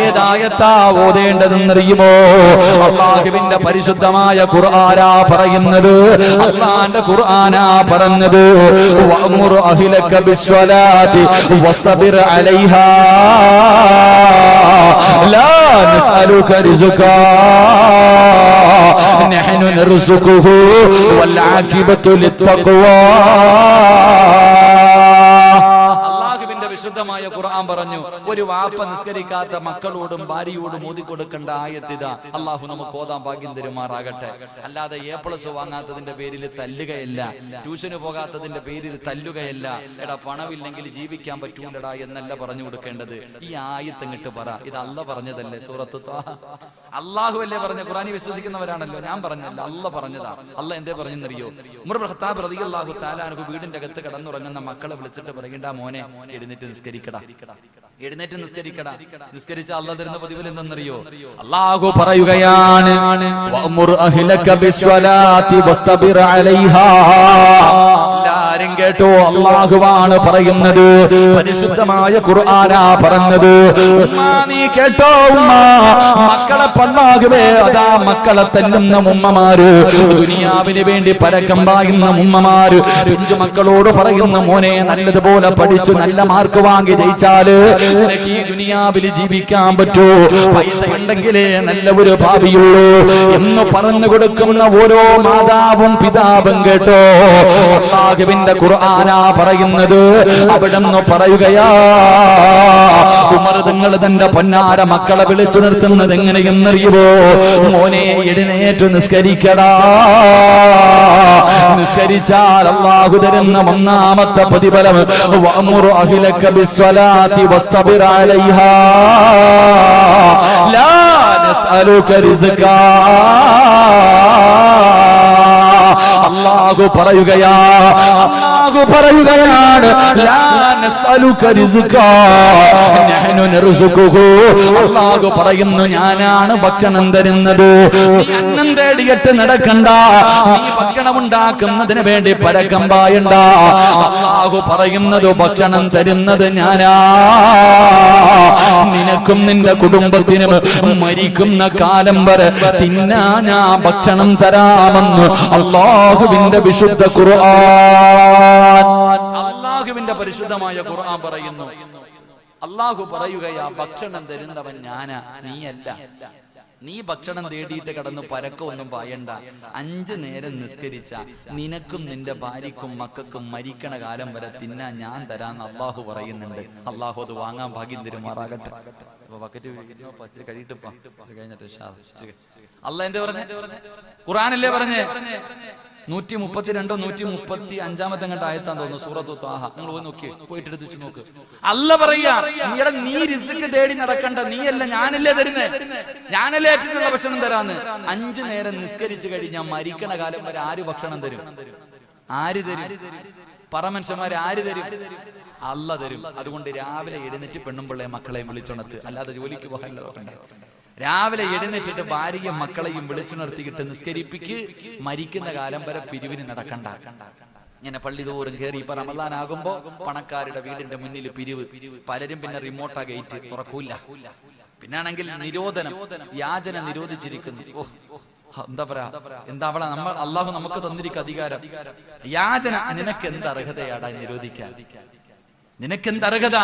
S1: ഏതായത്താ ഓതേണ്ടതെന്നറിയുമോ? അല്ലാഹുവിന്റെ പരിശുദ്ധമായ ഖുർആനാ പറയുന്നത്. അല്ലാഹുവിന്റെ ഖുർആനാ പറഞ്ഞത്, വഅ്മുർ അഹ്ലക ബിസ്സലാത്തി വസ്തബിർ അലൈഹാ ലാ നസ്അലുക റിസ്ഖാ നഹ്നു നർസുഖുഹു വൽ ആഖിബത്തു ലിത്തഖ്വാ. വിശുദ്ധമായ ഖുർആൻ പറഞ്ഞു, ഒരു വാപ്പ നിസ്കരിക്കാത്ത മക്കളോടും ഭാര്യയോടും ഓതിക്കൊടുക്കേണ്ട ആയത്തിതാ. അള്ളാഹു നമുക്ക് ഓതാൻ ഭാഗ്യം തരുമാറാകട്ടെ. അല്ലാതെ A+ വാങ്ങാത്തതിന്റെ പേരിൽ തല്ലുകയല്ല, ട്യൂഷന് പോകാത്തതിന്റെ പേരിൽ തല്ലുകയല്ല. എടാ പണമില്ലെങ്കിൽ ജീവിക്കാൻ പറ്റൂലടാ എന്നല്ല പറഞ്ഞു കൊടുക്കേണ്ടത്. ഈ ആയത്ത് ഇങ്ങോട്ട് പറ, ഇത് അല്ല പറഞ്ഞതല്ലേ? സൂറത്ത് ത്വാഹ അള്ളാഹു അല്ലേ പറഞ്ഞ? ഖുർആനിൽ വിശ്വസിക്കുന്നവരാണല്ലോ, ഞാൻ പറഞ്ഞല്ല, അല്ല പറഞ്ഞതാ. അല്ല എന്തേ പറഞ്ഞെന്നറിയോ? ഉമർ ഇബ്നുൽ ഖത്താബ് റളിയല്ലാഹു തആല അൻഹു വീടിന്റെ അകത്ത് കിടന്നുറങ്ങുന്ന മക്കളെ വിളിച്ചിട്ട് പറയണ്ട, മോനെ എഴുന്നേറ്റ് നിസ്കരിക്കടാ, എഴുന്നേറ്റ് നിസ്കരിക്കടാ. നിസ്കരിച്ച അല്ലാഹു തരുന്ന പ്രതിഫലം എന്തെന്നറിയോ? അല്ലാഹു പറയുകയാണ്, വഅ്മുർ അഹ്ലക ബിസ്സലാത്തി വസ്തബിർ അലൈഹാ. എല്ലാരും കേട്ടോ, അല്ലാഹുവാണ് പറയുന്നത്, പരിശുദ്ധമായ ഖുർആനാ പറഞ്ഞത്. ഉമ്മ നീ കേട്ടോ, ഉമ്മ മക്കളെ പല്ലാകുവേ അതാ മക്കളെ തല്ലുന്ന ഉമ്മമാര്, ദുനിയാവിന് വേണ്ടി പരക്കം പായുന്ന ഉമ്മമാര് പിഞ്ചു മക്കളോട് പറയുന്ന, മോനെ നല്ലതുപോലെ പഠിച്ചു നല്ല മാർക്ക് വാങ്ങി ജയിച്ചാല് നിനക്ക് ഈ ദുനിയാവിൽ ജീവിക്കാൻ പറ്റൂ, പൈസ ഉണ്ടെങ്കിലേ നല്ല ഒരു ഭാവിയുള്ളൂ എന്ന് പറഞ്ഞു കൊടുക്കുന്ന ഓരോ മാതാവും പിതാവും കേട്ടോ, അല്ലാഹുവിന്റെ ഖുർആനാ പറയുന്നത്. അവിടെന്ന് പറയുകയാ, ഉമർ തങ്ങൾ തന്റെ പൊന്നാര മക്കളെ വിളിച്ചു നിർത്തുന്നത് എങ്ങനെയെന്നറിയുമോ? മോനെ എഴുന്നേറ്റ് നിസ്കരിക്കടാ. നിസ്കരിച്ചാൽ അല്ലാഹു തരുന്ന ഒന്നാമത്തെ പ്രതിഫലം, വഅ്മുർ അഹ്ലക ബിസ്സലാത്തി വസ്തബിർ അലൈഹാ ലാ നസ്അലുക റിസ്ഖാ. അല്ലാഹു പറയുകയാ, അല്ലാഹു പറയുകയാണ്, ലാ നസ്അലുക റിസ്ഖാ നഹ്നു നർസുഖുഹു. അല്ലാഹു പറയുന്നു, ഞാനാണ് ഭക്ഷണം തരുന്നത്. നീ അന്നം തേടിയിട്ട് നടക്കണ്ട, നീ ഭക്ഷണം ഉണ്ടാക്കുന്നതിന് വേണ്ടി പരക്കം പായണ്ട. അല്ലാഹു പറയുന്നത്, ഭക്ഷണം തരുന്നത് ഞാനാ. നിനക്കും നിന്റെ കുടുംബത്തിനും മരിക്കുന്ന കാലം വരെ തിന്നാ ഞാൻ ഭക്ഷണം തരാമെന്ന് അല്ലാഹുവിന്റെ വിശുദ്ധ ഖുർആൻ. അല്ലാഹുവിന്റെ പരിശുദ്ധമായ ഖുർആൻ പറയുന്നു. അല്ലാഹു പറയുകയാ, ഭക്ഷണം തരുന്നവൻ ഞാനാ, നീയല്ല. നീ ഭക്ഷണം തേടിയിട്ട് കടന്ന് പരക്കൊന്നും പായണ്ട. 5 നേരം നിസ്കരിച്ച നിനക്കും നിന്റെ ഭാര്യക്കും മക്കൾക്കും മരിക്കണ കാലം വരെ തിന്നാൻ ഞാൻ തരാന്ന് അല്ലാഹു പറയുന്നുണ്ട്. അല്ലാഹു അത് വാങ്ങാൻ ഭാഗ്യം തരുമാറാകട്ടെ. അല്ലാഹ് എന്താ പറഞ്ഞേ? ഖുർആനല്ലേ പറഞ്ഞേ? 132 135 ആയത്താന്ന് തോന്നുന്നു, സൂറത്തു ത്വാഹ. നിങ്ങൾ പോയി നോക്കി, പോയിട്ട് എടുത്ത് വെച്ച് നോക്ക്. അല്ലാഹ് പറയാ, നീ റിസ്ക് തേടി നടക്കണ്ട, നീയല്ല ഞാനല്ലേ തരുന്നേ, ഞാനല്ലേ ഏറ്റിട്ടുള്ള ഭക്ഷണം തരാന്ന്. 5 നേരം നിസ്കരിച്ചു കഴിഞ്ഞാൽ മരിക്കണ കാലം വരെ ആര് ഭക്ഷണം തരും? ആര് തരും? പറ മനുഷ്യന്മാര്, ആര് തരും? അല്ലാഹ് തരും. അതുകൊണ്ട് രാവിലെ എഴുന്നേറ്റ് പെണ്ണുമ്പിള്ളയെ മക്കളെയും വിളിച്ചുണർത്ത്, അല്ലാതെ ജോലിക്ക് പോകാനുള്ള നോക്കണ്ട. രാവിലെ എഴുന്നേറ്റിട്ട് ഭാര്യയും മക്കളെയും വിളിച്ചുണർത്തിയിട്ട് നിസ്കരിപ്പിക്ക്. മരിക്കുന്ന കാലം വരെ പിരിവിന് നടക്കണ്ട. ഇങ്ങനെ പള്ളി തോറും കയറി. ഇപ്പൊ റമദാനാകുമ്പോ പണക്കാരുടെ വീടിന്റെ മുന്നിൽ പിരിവ്. പലരും പിന്നെ റിമോട്ടാ ഗേറ്റ് തുറക്കൂല. പിന്നാണെങ്കിൽ നിരോധനം, യാചന നിരോധിച്ചിരിക്കുന്നു. എന്താ പറയാ, എന്താ അവളെ നമ്മൾ അള്ളാഹു നമുക്ക് തന്നിരിക്കുക അധികാരം. യാചന നിനക്ക് എന്ത് അർഹതയാടാ നിരോധിക്കാൻ? നിനക്കെന്തർഹത?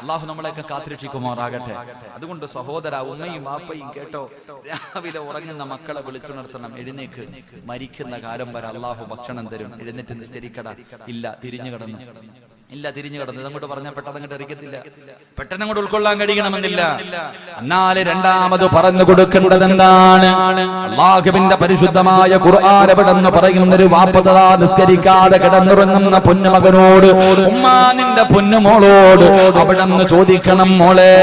S1: അള്ളാഹു നമ്മളെയൊക്കെ കാത്തിരക്ഷിക്കുമാറാകട്ടെ. അതുകൊണ്ട് സഹോദര, ഉമ്മയും വാപ്പയും കേട്ടോ, രാവിലെ ഉറങ്ങുന്ന മക്കളെ വിളിച്ചുണർത്തണം. എഴുന്നേക്ക്, മരിക്കുന്ന കാലം വരെ അള്ളാഹു ഭക്ഷണം തരും. എഴുന്നേറ്റ് നിസ്കരിക്കട. ഇല്ല, തിരിഞ്ഞു കിടന്നു. ഇല്ല, തിരിഞ്ഞു കിടന്നു. അങ്ങോട്ട് പറഞ്ഞാൽ പെട്ടെന്ന് അങ്ങോട്ട് എറിക്കത്തില്ല, പെട്ടെന്ന് അങ്ങോട്ട് ഉൾക്കൊള്ളാൻ കഴിയണമെന്നില്ല. എന്നാല് രണ്ടാമത് പറഞ്ഞു കൊടുക്കേണ്ടത് എന്താണ്? അല്ലാഹുവിന്റെ പരിശുദ്ധമായ ഖുർആൻ എവിടെന്ന് പറയുന്നൊരു വാപ്പതാ നിസ്കരിക്കാതെ കിടന്നുറങ്ങുന്ന പൊന്നുമകനോട്, ഉമ്മാ നിന്റെ പൊന്നുമോളോട് അവിടെന്ന് ചോദിക്കണം, മോളെ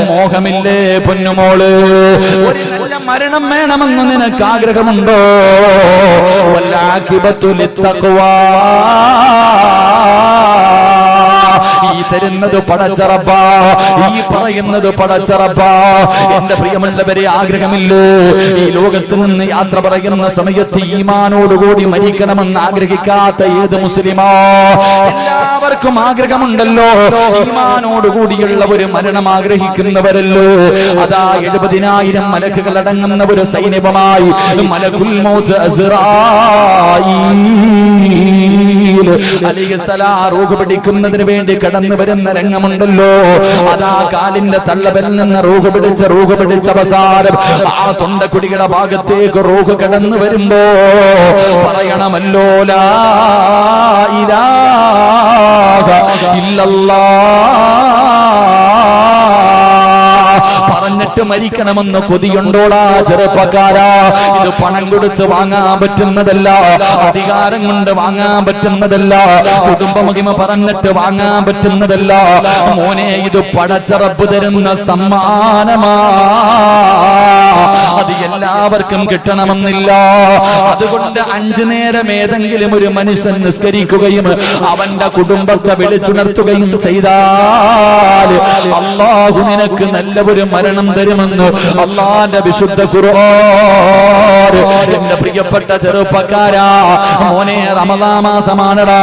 S1: മോഹമില്ലേ പൊന്നുമോള്? ഒരു നല്ല മരണം വേണമെന്ന് നിനക്ക് ആഗ്രഹമുണ്ടോ? വല്ലാഖിബത്തു ലിത്തഖ്വാ, ഈ തരുന്നത് പടച്ചറപ്പാ, ഈ പറയുന്നത് പടച്ചറപ്പാ. എന്റെ പ്രിയമുള്ളവരെ, ആഗ്രഹമില്ലേ ഈ ലോകത്ത് നിന്ന് യാത്ര പറയുന്ന സമയത്ത് ഈമാനോടുകൂടി മരിക്കണമെന്ന് ആഗ്രഹിക്കാത്ത ഏത് മുസ്ലിമാ? എല്ലാവർക്കും ആഗ്രഹമുണ്ടല്ലോ, ഈമാനോടുകൂടിയുള്ള ഒരു മരണം ആഗ്രഹിക്കുന്നവരല്ലോ. അതാ 70,000 മലക്കുകൾ അടങ്ങുന്ന ഒരു സൈന്യവുമായി മലക്കുൽ മൗത്ത് അസ്റായീൽ അലൈഹിസ്സലാം റൂഹ് പിടിക്കുന്നതിന് വേണ്ടി കടന്നു വരുന്ന രംഗമുണ്ടല്ലോ. അതാ കാലിന്റെ തള്ളവിരൽ നിന്ന് റൂഹ് പിടിച്ച അവസാനം ആ തൊണ്ടക്കുടിയുടെ ഭാഗത്തേക്ക് റൂഹ് കടന്നു വരുമ്പോ പറയണമല്ലോ, ലാ ഇലാഹ ഇല്ലല്ലാഹ്. പറഞ്ഞിട്ട് മരിക്കണമെന്ന് കൊതിയുണ്ടോടാ ചെറുപ്പക്കാരാ? ഇത് പണം കൊടുത്ത് വാങ്ങാൻ പറ്റുന്നതല്ല, അധികാരം കൊണ്ട് വാങ്ങാൻ പറ്റുന്നതല്ല, കുടുംബമഹിമ പറഞ്ഞിട്ട് വാങ്ങാൻ പറ്റുന്നതല്ല മോനെ. ഇത് പടച്ചറപ്പ് തരുന്ന സമ്മാനമാ. അത് എല്ലാവർക്കും കിട്ടണമെന്നില്ല. അതുകൊണ്ട് 5 നേരം ഏതെങ്കിലും ഒരു മനുഷ്യൻ നിസ്കരിക്കുകയും അവന്റെ കുടുംബത്തെ വിളിച്ചുണർത്തുകയും ചെയ്താൽ അല്ലാഹു നിനക്ക് നല്ല ഒരു മരണം തരുമെന്ന് അല്ലാഹുവിന്റെ വിശുദ്ധ ഖുർആൻ. എന്റെ പ്രിയപ്പെട്ട ചെറുപ്പക്കാരാ, മോനെ റമദാൻ മാസമാണടാ.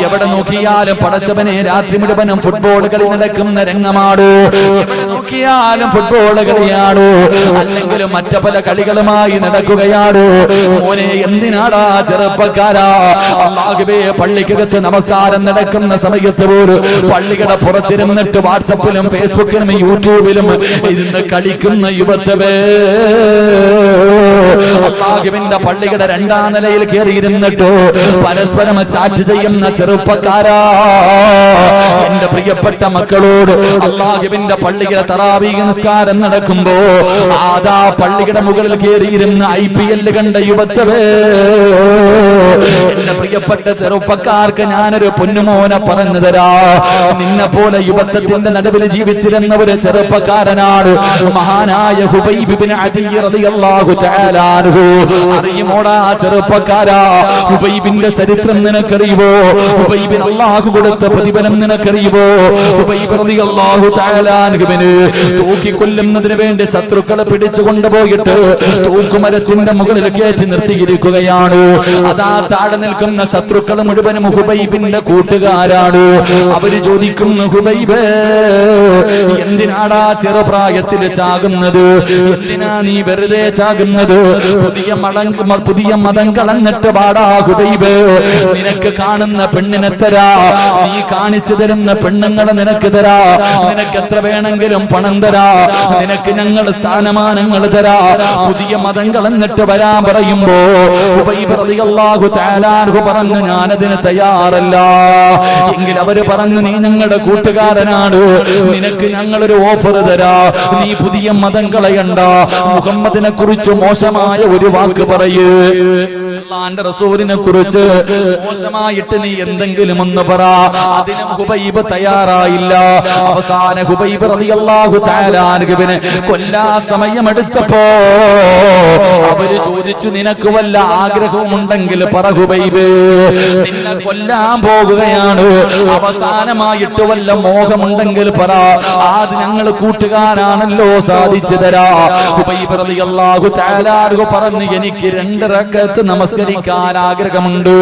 S1: എവിടെ നോക്കിയാലും പടച്ചവനെ രാത്രി മുഴുവനും ഫുട്ബോൾ കളി നടക്കുന്ന രംഗമാടോ. എവിടെ നോക്കിയാലും ഫുട്ബോൾ കളിയാടോ, അല്ലെങ്കിൽ മറ്റു പല കളികളുമായി നടക്കുകയാടോ. മോനെ എന്തിനാടാ ചെറുപ്പക്കാരാ? അല്ലാഹുവേ, പള്ളിക്കകത്ത് നമസ്കാരം നടക്കുന്ന സമയത്ത് പോലും പള്ളിയുടെ പുറത്തിരുന്നിട്ട് വാട്സപ്പിലും ഫേസ്ബുക്കിലും യൂട്യൂബിലും ഇരുന്ന് കളിക്കുന്ന യുവത്വേ, അല്ലാഹുവിന്റെ പള്ളിയുടെ 2ാം നിലയിൽ കയറിയിരുന്നിട്ടോ പരസ്പരം ചാറ്റ് ചെയ്യുന്ന ചെറുപ്പക്കാരാ, എന്റെ പ്രിയപ്പെട്ട മക്കളോട് അല്ലാഹുവിന്റെ പള്ളിയുടെ തറാവീഹ് നിസ്കാരം നടക്കുമ്പോ ആദാ പള്ളിയുടെ മുകളിൽ കയറിയിരുന്ന IPL കണ്ട യുവത്വേ, എന്റെ പ്രിയപ്പെട്ട ചെറുപ്പക്കാർക്ക് ഞാനൊരു പൊന്നുമോനെ പറഞ്ഞു തരാ. നിന്നെ പോലെ യുവത്വത്തിന്റെ നടുവിൽ ജീവിച്ചിരുന്ന ഒരു ചെറുപ്പക്കാരനാണ് മഹാനായ ഹുബൈബ് ഇബ്നു അദി റളിയല്ലാഹു തആല അൻഹു. അറിയുമോടാ ചെറുപ്പക്കാരാ? ഹുബൈബിന്റെ ചരിത്രം നിനക്കറിയുമോ? ഹുബൈബിന് അല്ലാഹു കൊടുത്ത പ്രതിഫലം നിനക്കറിയുമോ? ഹുബൈബ് റളിയല്ലാഹു തആല അൻഹുവിനെ തൂക്കിക്കൊല്ലുന്നതിന് വേണ്ടി ശത്രുക്കളെ പിടിച്ചു കൊണ്ടുപോയിട്ട് തൂക്കുമരത്തിന്റെ മുകളിൽ കയറ്റി നിർത്തിയിരിക്കുകയാണ്. അതാ താഴെ നിൽക്കുന്ന ശത്രുക്കൾ മുഴുവനും ഹുബൈബിന്റെ കൂട്ടുകാരാണ്. അവര് ചോദിക്കുന്നു, ഹുബൈബ് എന്തിനാടാ ചെറുപ്രായത്തിൽ ചാകുന്നത്? എന്തിനാ നീ വെറുതെ ചാകുന്നത്? പുതിയ മതം കളഞ്ഞിട്ട് പാടാ ഹുബൈബ്. നിനക്ക് കാണുന്ന പെണ്ണിനെ തരാ, നീ കാണിച്ചു തരുന്ന പെണ്ണുങ്ങളെ നിനക്ക് തരാ, നിനക്ക് എത്ര വേണമെങ്കിലും പണം തരാ, നിനക്ക് ഞങ്ങൾ സ്ഥാനമാനങ്ങൾ തരാ. പുതിയ മതം കളഞ്ഞിട്ട് വരാൻ പറയുമ്പോ ഹുബൈബ് റളിയല്ലാഹു തആല അൻഹു പറഞ്ഞു, ഞാനതിന് തയ്യാറല്ല. എങ്കിൽ അവര് പറഞ്ഞു, നീ ഞങ്ങളുടെ കൂട്ടുകാരനാണ്, നിനക്ക് ഞങ്ങളൊരു ഓഫർ തരാ. നീ പുതിയ മതം കളയണ്ട, മുഹമ്മദിനെ കുറിച്ച് മോശമായ ഒരു വാക്ക് പറയൂ, അല്ലാഹുവിന്റെ റസൂലിനെ കുറിച്ച് മോശമായിട്ട് നീ എന്തെങ്കിലും ഒന്ന് പറ. അതിന് ഹുബൈബ് തയ്യാറായില്ല. അവസാന ഹുബൈബ് റളിയല്ലാഹു തആല അൻഹുവിനെ കൊല്ലാ സമയമെടുത്തപ്പോ അവര് ചോദിച്ചു, നിനക്ക് വല്ല ആഗ്രഹവുമുണ്ടെങ്കിൽ പറ ഹുബൈബ്, നിന്നെ കൊല്ലാൻ പോകുകയാണ്. അവസാനമായിട്ട് വല്ല മോഹമുണ്ടെങ്കിൽ പറ, അത് ഞങ്ങൾ കൂട്ടുകാരാണല്ലോ, സാധിച്ചു തരാ. ഹുബൈബ് റളിയല്ലാഹു തആല അൻഹു പറഞ്ഞു, എനിക്ക് 2 റക്അത്ത് നമസ്കാരം നമസ്കരിക്കാൻ ആഗ്രഹമുണ്ട്.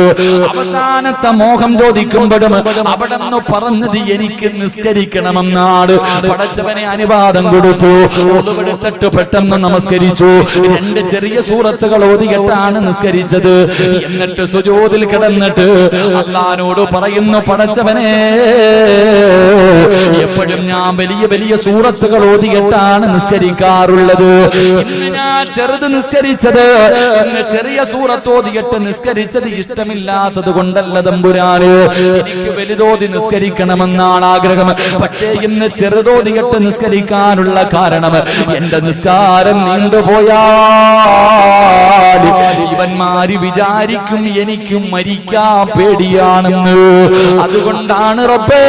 S1: അവസാനത്തെ മോഹം ചോദിക്കുമ്പോഴും അവിടെ നിന്ന് പറഞ്ഞത് എനിക്ക് നിസ്കരിക്കണമെന്നാണ്. പടച്ചവനെ അനുവാദം കൊടുത്തു. ഒതുവെടുത്തിട്ട് പെട്ടെന്ന് നമസ്കരിച്ചു. 2 ചെറിയ സൂറത്തുകൾ ഓതിയിട്ടാണ് നിസ്കരിച്ചത്. എന്നിട്ട് സുജൂദിൽ കിടന്നിട്ട് അല്ലാഹുവോട് പറയുന്നു, പടച്ചവനെ എപ്പോഴും ഞാൻ വലിയ വലിയ സൂറത്തുകൾ ഓതിയിട്ടാണ് നിസ്കരിക്കാറുള്ളത്. ഇന്ന് ഞാൻ ചെറുത് നിസ്കരിച്ചത്, ഇന്ന് ചെറിയ സൂറത്ത് ഓതിയിട്ട് നിസ്കരിച്ചത് ഇഷ്ടമില്ലാത്തത് കൊണ്ടല്ല തമ്പുരാന്. എനിക്ക് വലുതോതി നിസ്കരിക്കണമെന്നാണ് ആഗ്രഹം. പക്ഷേ ഇന്ന് ചെറുതോതിയിട്ട് നിസ്കരിക്കാനുള്ള കാരണം എന്റെ നിസ്കാരം നീണ്ടുപോയാൽ ഇവന്മാര് വിചാരിക്കും എനിക്ക് മരിക്കാൻ പേടിയാണെന്ന്. അതുകൊണ്ടാണ് റബ്ബേ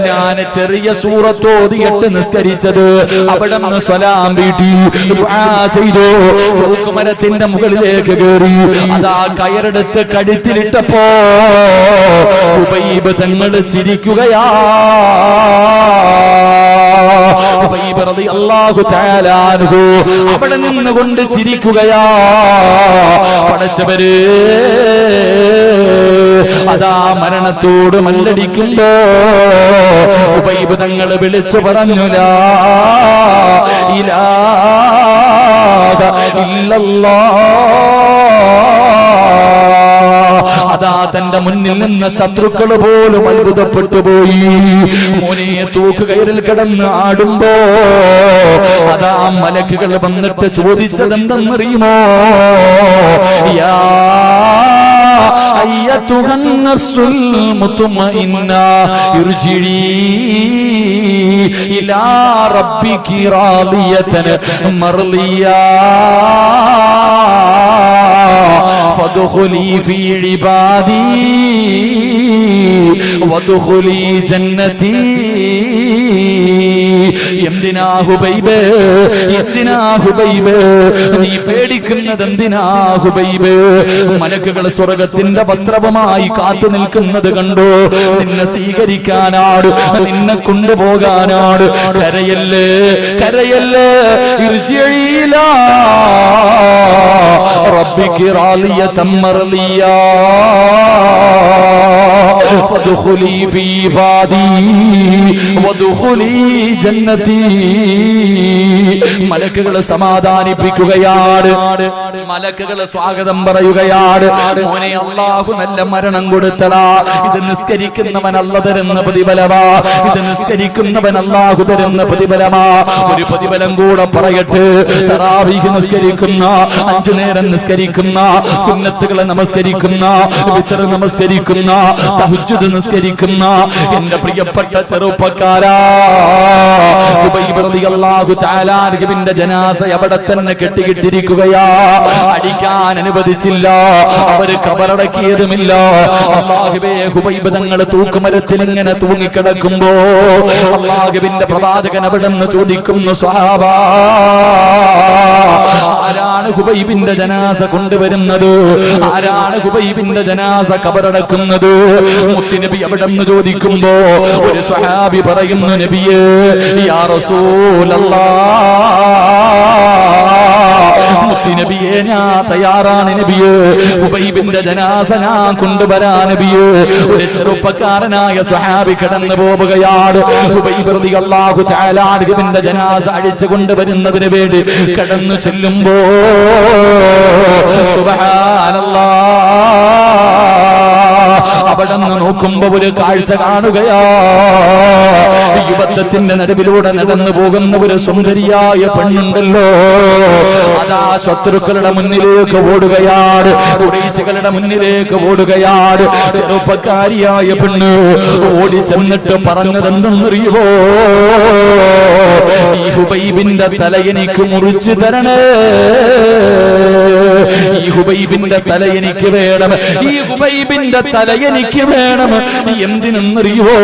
S1: ഞാൻ ചെറിയ സൂറത്ത് ഓതിയിട്ട് നിസ്കരിച്ചത്. അവിടെ നിന്ന് സ്വലാം വീട്ടി ദുആ ചെയ്തു. തൂക്കുമരത്തിന്റെ മുകളിലേക്ക് കയറി അതാ കയറെടുത്ത് കഴുത്തിലിട്ടപ്പോ ഉബൈബ് തങ്ങൾ ചിരിക്കുകയാ. ഉബൈബ് റളിയല്ലാഹു തആല അൻഹു അവിടെ നിന്നുകൊണ്ട് ചിരിക്കുകയാ. പടച്ചവരെ അതാ മരണത്തോട് മല്ലടിക്കുമ്പോ ഉബൈബ് തങ്ങൾ വിളിച്ചു പറഞ്ഞു, ലാ ഇലാഹ ഇല്ലല്ലാഹ്. അതാ തന്റെ മുന്നിൽ നിന്ന് ശത്രുക്കൾ പോലും അത്ഭുതപ്പെട്ടു പോയി. മോനെ തൂക്കുകയറിൽ കിടന്ന് ആടുമ്പോ അതാ മലക്കുകൾ വന്നിട്ട് ചോദിച്ചതെന്തെന്നറിയുമോ? യാ അയ്യത്തുഹൻ നഫ്സുൽ മുത്മഇന്ന ഇർജിഇ ഇലാ റബ്ബികി റാദിയതൻ മർദിയാ ഫദ്ഖുലി ഫീ ഇബാദി വദ്ഖുലി ജന്നതി. എന്തിനാ ഹുബൈബ്, എന്തിനാ ഹുബൈബ് നീ പേടിക്കുന്നത്? എന്തിനാ ഹുബൈബ്? മലക്കുകൾ സ്വർഗത്തിന്റെ വസ്ത്രവുമായി കാത്തു നിൽക്കുന്നത് കണ്ടോ? നിന്നെ സ്വീകരിക്കാനാണ്, നിന്നെ കൊണ്ടുപോകാനാണ്. കരയല്ലേ, കരയല്ലേ. ഇർജിഇലാ റബ്ബികി റാദിയതൻ മർദിയാ ഫദ്ഖുലി ഫീ ഇബാദി വദ്ഖുലി ജന്നതി. മലക്കുകൾ സമാധാനിപ്പിക്കുകയാണ്, മലക്കുകൾ സ്വാഗതം പറയുകയാണ്. മോനെ അല്ലാഹു നല്ല മരണം കൊടുത്തടാ. ഇത് നിസ്കരിക്കുന്നവൻ അല്ലാഹു തരുന്ന പ്രതിഫലമാ. ഇത് നിസ്കരിക്കുന്നവൻ അല്ലാഹു തരുന്ന പ്രതിഫലമാ. ഒരു പ്രതിഫലം കൂടെ പറയട്ടെ. തറാവീഹ് നിസ്കരിക്കുന്ന, 5 നേരം നിസ്കരിക്കുന്ന, സുന്നത്തുകളെ നമസ്കരിക്കുന്ന, വിത്ർ നമസ്കരിക്കുന്ന, തഹജ്ജുദ് നിസ്കരിക്കുന്ന എന്റെ പ്രിയപ്പെട്ട ചെറുപ്പക്കാരാ, ഉബൈബ് റളിയല്ലാഹു തആല അൻഹുവിന്റെ ജനാസ അവിടെ തന്നെ കെട്ടിയിട്ടിരിക്കുകയാ. അടിക്കാൻ അനുവദിച്ചില്ല, അവര് കബറടക്കിയതുമില്ല. അല്ലാഹുവേ, ഉബൈബ് തങ്ങൾ തൂക്കുമരത്തിൽ ഇങ്ങനെ തൂങ്ങിക്കിടക്കുമ്പോ അല്ലാഹുവിന്റെ പ്രവാചകൻ അവിടെ നിന്ന് ചോദിക്കുന്നു, സ്വഹാബാ ആരാണ് ഹുബൈബിന്റെ ജനാസ കൊണ്ടുവരുന്നത്? ആരാണ് ഹുബൈബിന്റെ ജനാസ കബറടക്കുന്നത്? മുത്തുനബി അവിടെ നിന്ന് ചോദിക്കുമ്പോ ഒരു സ്വഹാബി പറയുന്നു, നബിയേ, യാ റസൂലല്ലാഹ്, മുത്തുനബിയെ ഞാൻ തയ്യാറാണ് നബിയേ. ഹുബൈബിന്റെ ജനാസ ഞാൻ കൊണ്ടുവരാൻ നബിയേ. ഒരു ചെറുപ്പക്കാരനായ സ്വഹാബി കടന്നു പോവുകയാണ്. ഹുബൈബ് റളിയല്ലാഹു തആല അൻഹുവിന്റെ ജനാസ അടിച്ചു കൊണ്ടുവരുന്നതിന് വേണ്ടി കടന്നു ചെല്ലുമ്പോ സുബ്ഹാനല്ലാഹ്, അവിടെ നിന്ന് നോക്കുമ്പോ ഒരു കാഴ്ച കാണുകയാ. യുവത്വത്തിന്റെ നടുവിലൂടെ നടന്നു പോകുന്ന ഒരു സുന്ദരിയായ പെണ്ണുണ്ടല്ലോ, അതാ ശത്രുക്കളുടെ മുന്നിലേക്ക് ഓടുകയാണ്, ഖുറൈശികളുടെ മുന്നിലേക്ക് ഓടുകയാണ്. ചെറുപ്പക്കാരിയായ പെണ്ണ് ഓടി ചെന്നിട്ട് പറഞ്ഞതെന്തെന്നറിയുമോ? ഈ ഹുബൈബിന്റെ തല എനിക്ക് മുറിച്ചു തരണേ, ഈ ഹുബൈബിന്റെ തല എനിക്ക് വേണം, ഈ ഹുബൈബിന്റെ തല എനിക്ക് വേണം. എന്തിനെന്നറിയുവോ?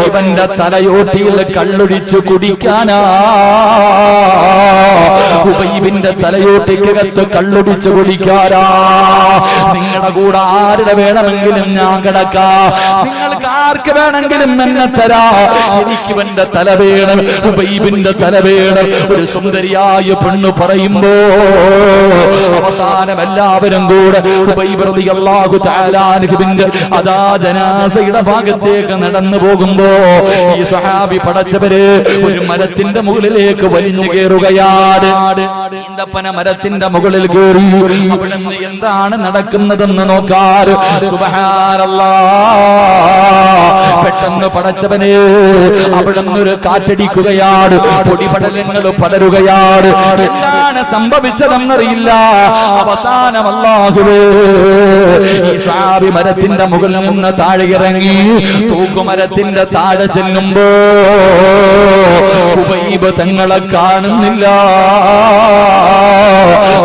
S1: ഇവന്റെ തലയോട്ടിയിൽ കള്ളൊഴിച്ചു കുടിക്കാനാ. ഹുബൈബിന്റെ തലയോട്ടിക്കകത്ത് കള്ളൊടിച്ചു കുടിക്കാനാ. നിങ്ങളുടെ കൂടെ ആരുടെ വേണമെങ്കിലും ഞാൻ കിടക്കാ, നിങ്ങൾക്ക് ആർക്ക് വേണമെങ്കിലും എന്നെ തരാ. എനിക്ക് ഇവന്റെ തല വേണം, ഹുബൈബിന്റെ തല വേണം. ഒരു സുന്ദരിയായ പെണ്ണ് പറയുമ്പോ അവസാനം എല്ലാവരും കൂടെ ഖുബൈബ് റളിയല്ലാഹു തആല അൻഹുവിന്റെ അദാ ജനാസയുടെ ഭാഗത്തേക്ക് നടന്നു പോകുമ്പോ ഈ സ്വഹാബി പടച്ചവര് ഒരു മരത്തിന്റെ മുകളിലേക്ക് വലിഞ്ഞു കയറുകയാണ്. ഈന്തപ്പന മരത്തിന്റെ മുകളിൽ കയറി അവിടുന്ന് എന്താണ് നടക്കുന്നതെന്ന് നോക്കാൻ സുബ്ഹാനല്ലാഹ് പെട്ടെന്ന് പടച്ചവനെ അവിടുന്ന് ഒരു കാറ്റടിക്കുകയാണ്. പൊടിപടലങ്ങൾ പടരുകയാണ്. എന്താണ് സംഭവിച്ചതെന്നറിയില്ല. അവസാനം അല്ലാഹുവേ ഈ സ്വഹാബി മരത്തിന്റെ മുകളിൽ നിന്ന് താഴെ ഇറങ്ങി തൂക്കുമരത്തിന്റെ താഴെ ചെല്ലുമ്പോ ഖുബൈബ് തങ്ങളെ കാണുന്നില്ല.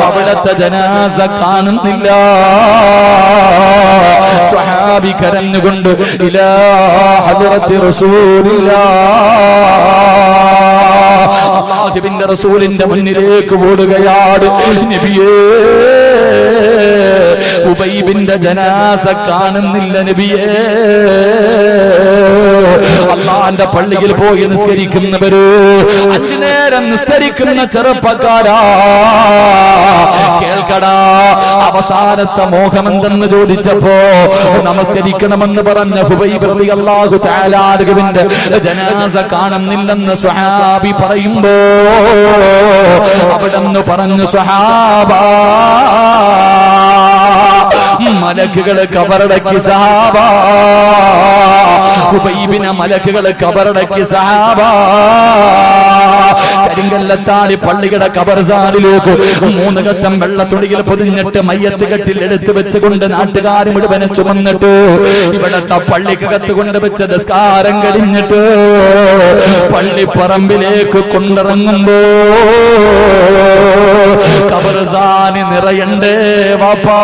S1: അവിടത്തെ ജനാസ കാണുന്നില്ല. സ്വഹാബി കരഞ്ഞുകൊണ്ട് ഇലാ ഹദ്റത്തി റസൂലില്ലാഹ് അല്ലാഹുവിന്റെ റസൂലിന്റെ മുന്നിലേക്ക് ഓടുകയാണ്. നബിയേ ഖുബൈബിന്റെ ജനാസ കാണുന്നില്ല നബിയേ. അല്ലാഹുവിന്റെ പള്ളിയിൽ പോയി നിസ്കരിക്കുന്നവര്, 5 നേരം നിസ്കരിക്കുന്ന ചെറുപ്പക്കാരാ കേൾക്കടാ, അവസാനത്തെ മോഹമെന്തെന്ന് ചോദിച്ചപ്പോ നമസ്കരിക്കണമെന്ന് പറഞ്ഞ ഖുബൈബ് റളിയല്ലാഹു തആല അൻഹുവിന്റെ ജനാസ കാണുന്നില്ലെന്ന് സ്വഹാബി പറയുമ്പോ അവിടെന്ന് പറഞ്ഞു സ്വഹാബാ മലക്കുകള് കബറടക്കി സഹാബ. ഖുബൈബിനെ മലക്കുകള് കബറടക്കി സഹാബ. കരിങ്കല്ലത്താണി പള്ളിയുടെ കബർസാനിലേക്ക് 3 ഘട്ടം വെള്ളത്തുണിയിൽ പൊതിഞ്ഞിട്ട് മയ്യത്ത് കെട്ടിൽ എടുത്തു വെച്ചുകൊണ്ട് നാട്ടുകാർ മുഴുവനെ ചുമന്നിട്ട് ഇവിടത്തെ പള്ളിക്കകത്ത് കൊണ്ടുവച്ച നിസ്കാരം കഴിഞ്ഞിട്ട് പള്ളിപ്പറമ്പിലേക്ക് കൊണ്ടിറങ്ങുമ്പോ കബർസാനി നിറയണ്ടേ വാപ്പാ,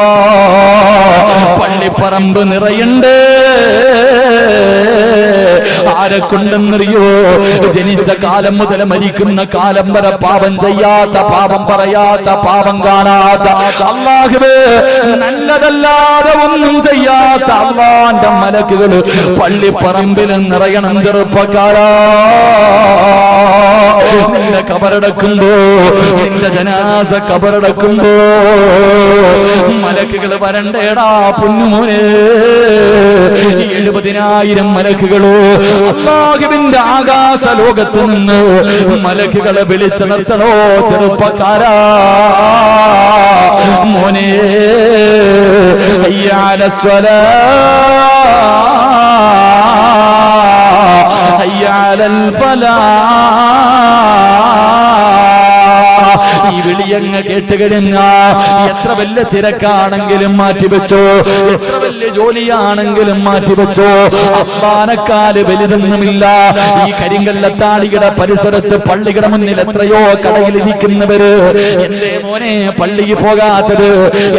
S1: പള്ളിപ്പറമ്പ് നിറയണ്ടേ. ആരെ കൊണ്ടെന്നറിയോ? ജനിച്ച കാലം മുതൽ മരിക്കുന്ന കാലം വരെ പാപം ചെയ്യാത്ത, പാപം പറയാത്ത, പാപം കാണാത്ത, അല്ലാഹുവേ നല്ലതല്ലാതെ ഒന്നും ചെയ്യാത്ത അല്ലാഹുവിന്റെ മലക്കുകൾ പള്ളിപ്പറമ്പിൽ നിറയണം. ചെറുപ്പക്കാരാ, നിന്റെ കബറടക്കുമ്പോ, നിന്റെ ജനാസ കബറടക്കുമ്പോ മലക്കുകൾ വരണ്ടേടാ പൊന്നുമോനെ. 70,000 മലക്കുകളോ അല്ലാഹുവിന്റെ ആകാശ ലോകത്ത് നിന്ന് മലക്കുകളെ വിളിച്ചുണർത്തണോ ചെറുപ്പക്കാരാ. മോനെ ഹയ്യ അലസ്സലാഹ് ഹയ്യ അലൽ ഫലാഹ്. ഈ വിളിയങ്ങ് കേട്ടുകഴിഞ്ഞ എത്ര വലിയ തിരക്കാണെങ്കിലും മാറ്റിവെച്ചോ, എത്ര വലിയ ജോലിയാണെങ്കിലും മാറ്റിവെച്ചോ, അള്ളാനെക്കാല് വലുതൊന്നുമില്ല. ഈ കരിങ്കല്ലത്താണിയുടെ പരിസരത്ത് പള്ളിയുടെ മുന്നിൽ എത്രയോ കടയിലിരിക്കുന്നവര്, എന്തേ മോനെ പള്ളിയിൽ പോകാത്തത്,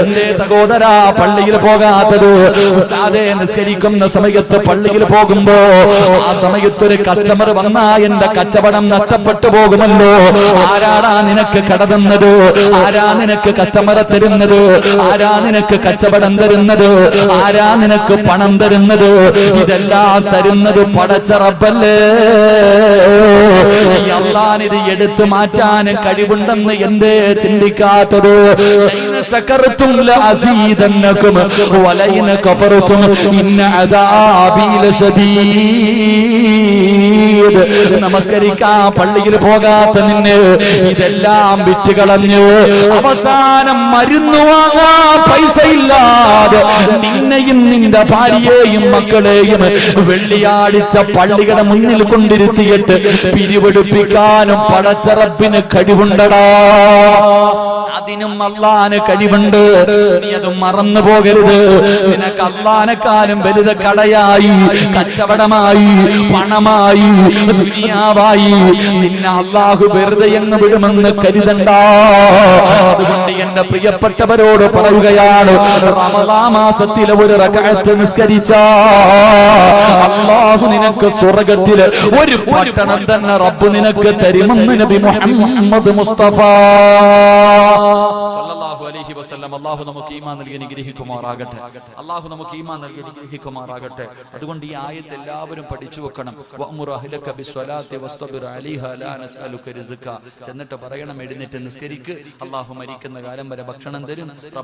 S1: എന്തേ സഹോദരാ പള്ളിയിൽ പോകാത്തത്? ഉസ്താദേ നിസ്കരിക്കുന്ന സമയത്ത് പള്ളിയിൽ പോകുമ്പോ ആ സമയത്തൊരു കസ്റ്റമർ വന്നാ എന്റെ കച്ചവടം നഷ്ടപ്പെട്ടു പോകുമല്ലോ. ആരാടാ നിനക്ക് കട തന്നത്? ആരാ നിനക്ക് കച്ചവടം തരുന്നത്? ആരാ നിനക്ക് കച്ചവടം തരുന്നത്? ആരാ നിനക്ക് പണം തരുന്നത്? ഇതെല്ലാം തരുന്നത് പടച്ച റബ്ബല്ലേ. അല്ലാഹുവിന് ഇത് എടുത്തു മാറ്റാൻ കഴിവുണ്ടെന്ന് എന്തേ ചിന്തിക്കാത്തത്? ശകർതും ലഅസീദന്നകും വലൈന കഫർതും ഇന്ന അദാബി ലശദീദ്. നമസ്കരിക്കാൻ പള്ളിയിൽ പോകാത്ത നിന്നെ ഇതെല്ലാം വിറ്റുകളഞ്ഞു അവസാനം മരുന്ന് വാങ്ങാൻ പൈസ ഇല്ലാതെ നിന്നെയും നിന്റെ ഭാര്യയെയും മക്കളെയും വെള്ളിയാഴ്ച പള്ളിയുടെ മുന്നിൽ കൊണ്ടിരുത്തിയിട്ട് പിരിവെടുപ്പിക്കാനും പടച്ച റബ്ബിന് കഴിവുണ്ടടാ. അതിനും അല്ലാഹുവിന് കഴിവുണ്ട്. നീ അത് മറന്നു പോകരുത്. നിനക്ക് അല്ലാഹുവിനെക്കാളും വലുത് കടയായി, കച്ചവടമായി, പണമായി, ദുനിയാവായി നിന്നെ അല്ലാഹു വെറുതെ എന്ന് വിടുമെന്ന് കരുതണ്ട. അതുകൊണ്ട് എന്റെ പ്രിയപ്പെട്ടവരോട് പറയുകയാണ്, റമളാൻ മാസത്തിലെ ഒരു റകഅത്ത് നിസ്കരിച്ച അല്ലാഹു നിനക്ക് സ്വർഗ്ഗത്തിലെ ഒരു പട്ടണം തന്നെ റബ്ബ് നിനക്ക് തരുമെന്ന് നബി മുഹമ്മദ് മുസ്തഫ സല്ലല്ലാഹു അലൈഹി വസല്ലം. അല്ലാഹു നമുക്ക് ഈമാൻ നൽകി അനുഗ്രഹിക്കുമാറാകട്ടെ. അല്ലാഹു നമുക്ക് ഈമാൻ നൽകി അനുഗ്രഹിക്കുമാറാകട്ടെ. അതുകൊണ്ട് ഈ ആയത്ത് എല്ലാവരും പഠിച്ചു വെക്കണം. വഅ്മുർ അഹ്ലക ബിസ്സലാത്തി വസ്തബിർ അലൈഹാ ലാ നസ്അലുക റിസ്ക. എന്നിട്ട് പറയണം, എഴുന്നേറ്റ് നിസ്കരിക്ക്. അള്ളാഹു മരിക്കുന്ന കാലം വരെ ഭക്ഷണം തരും.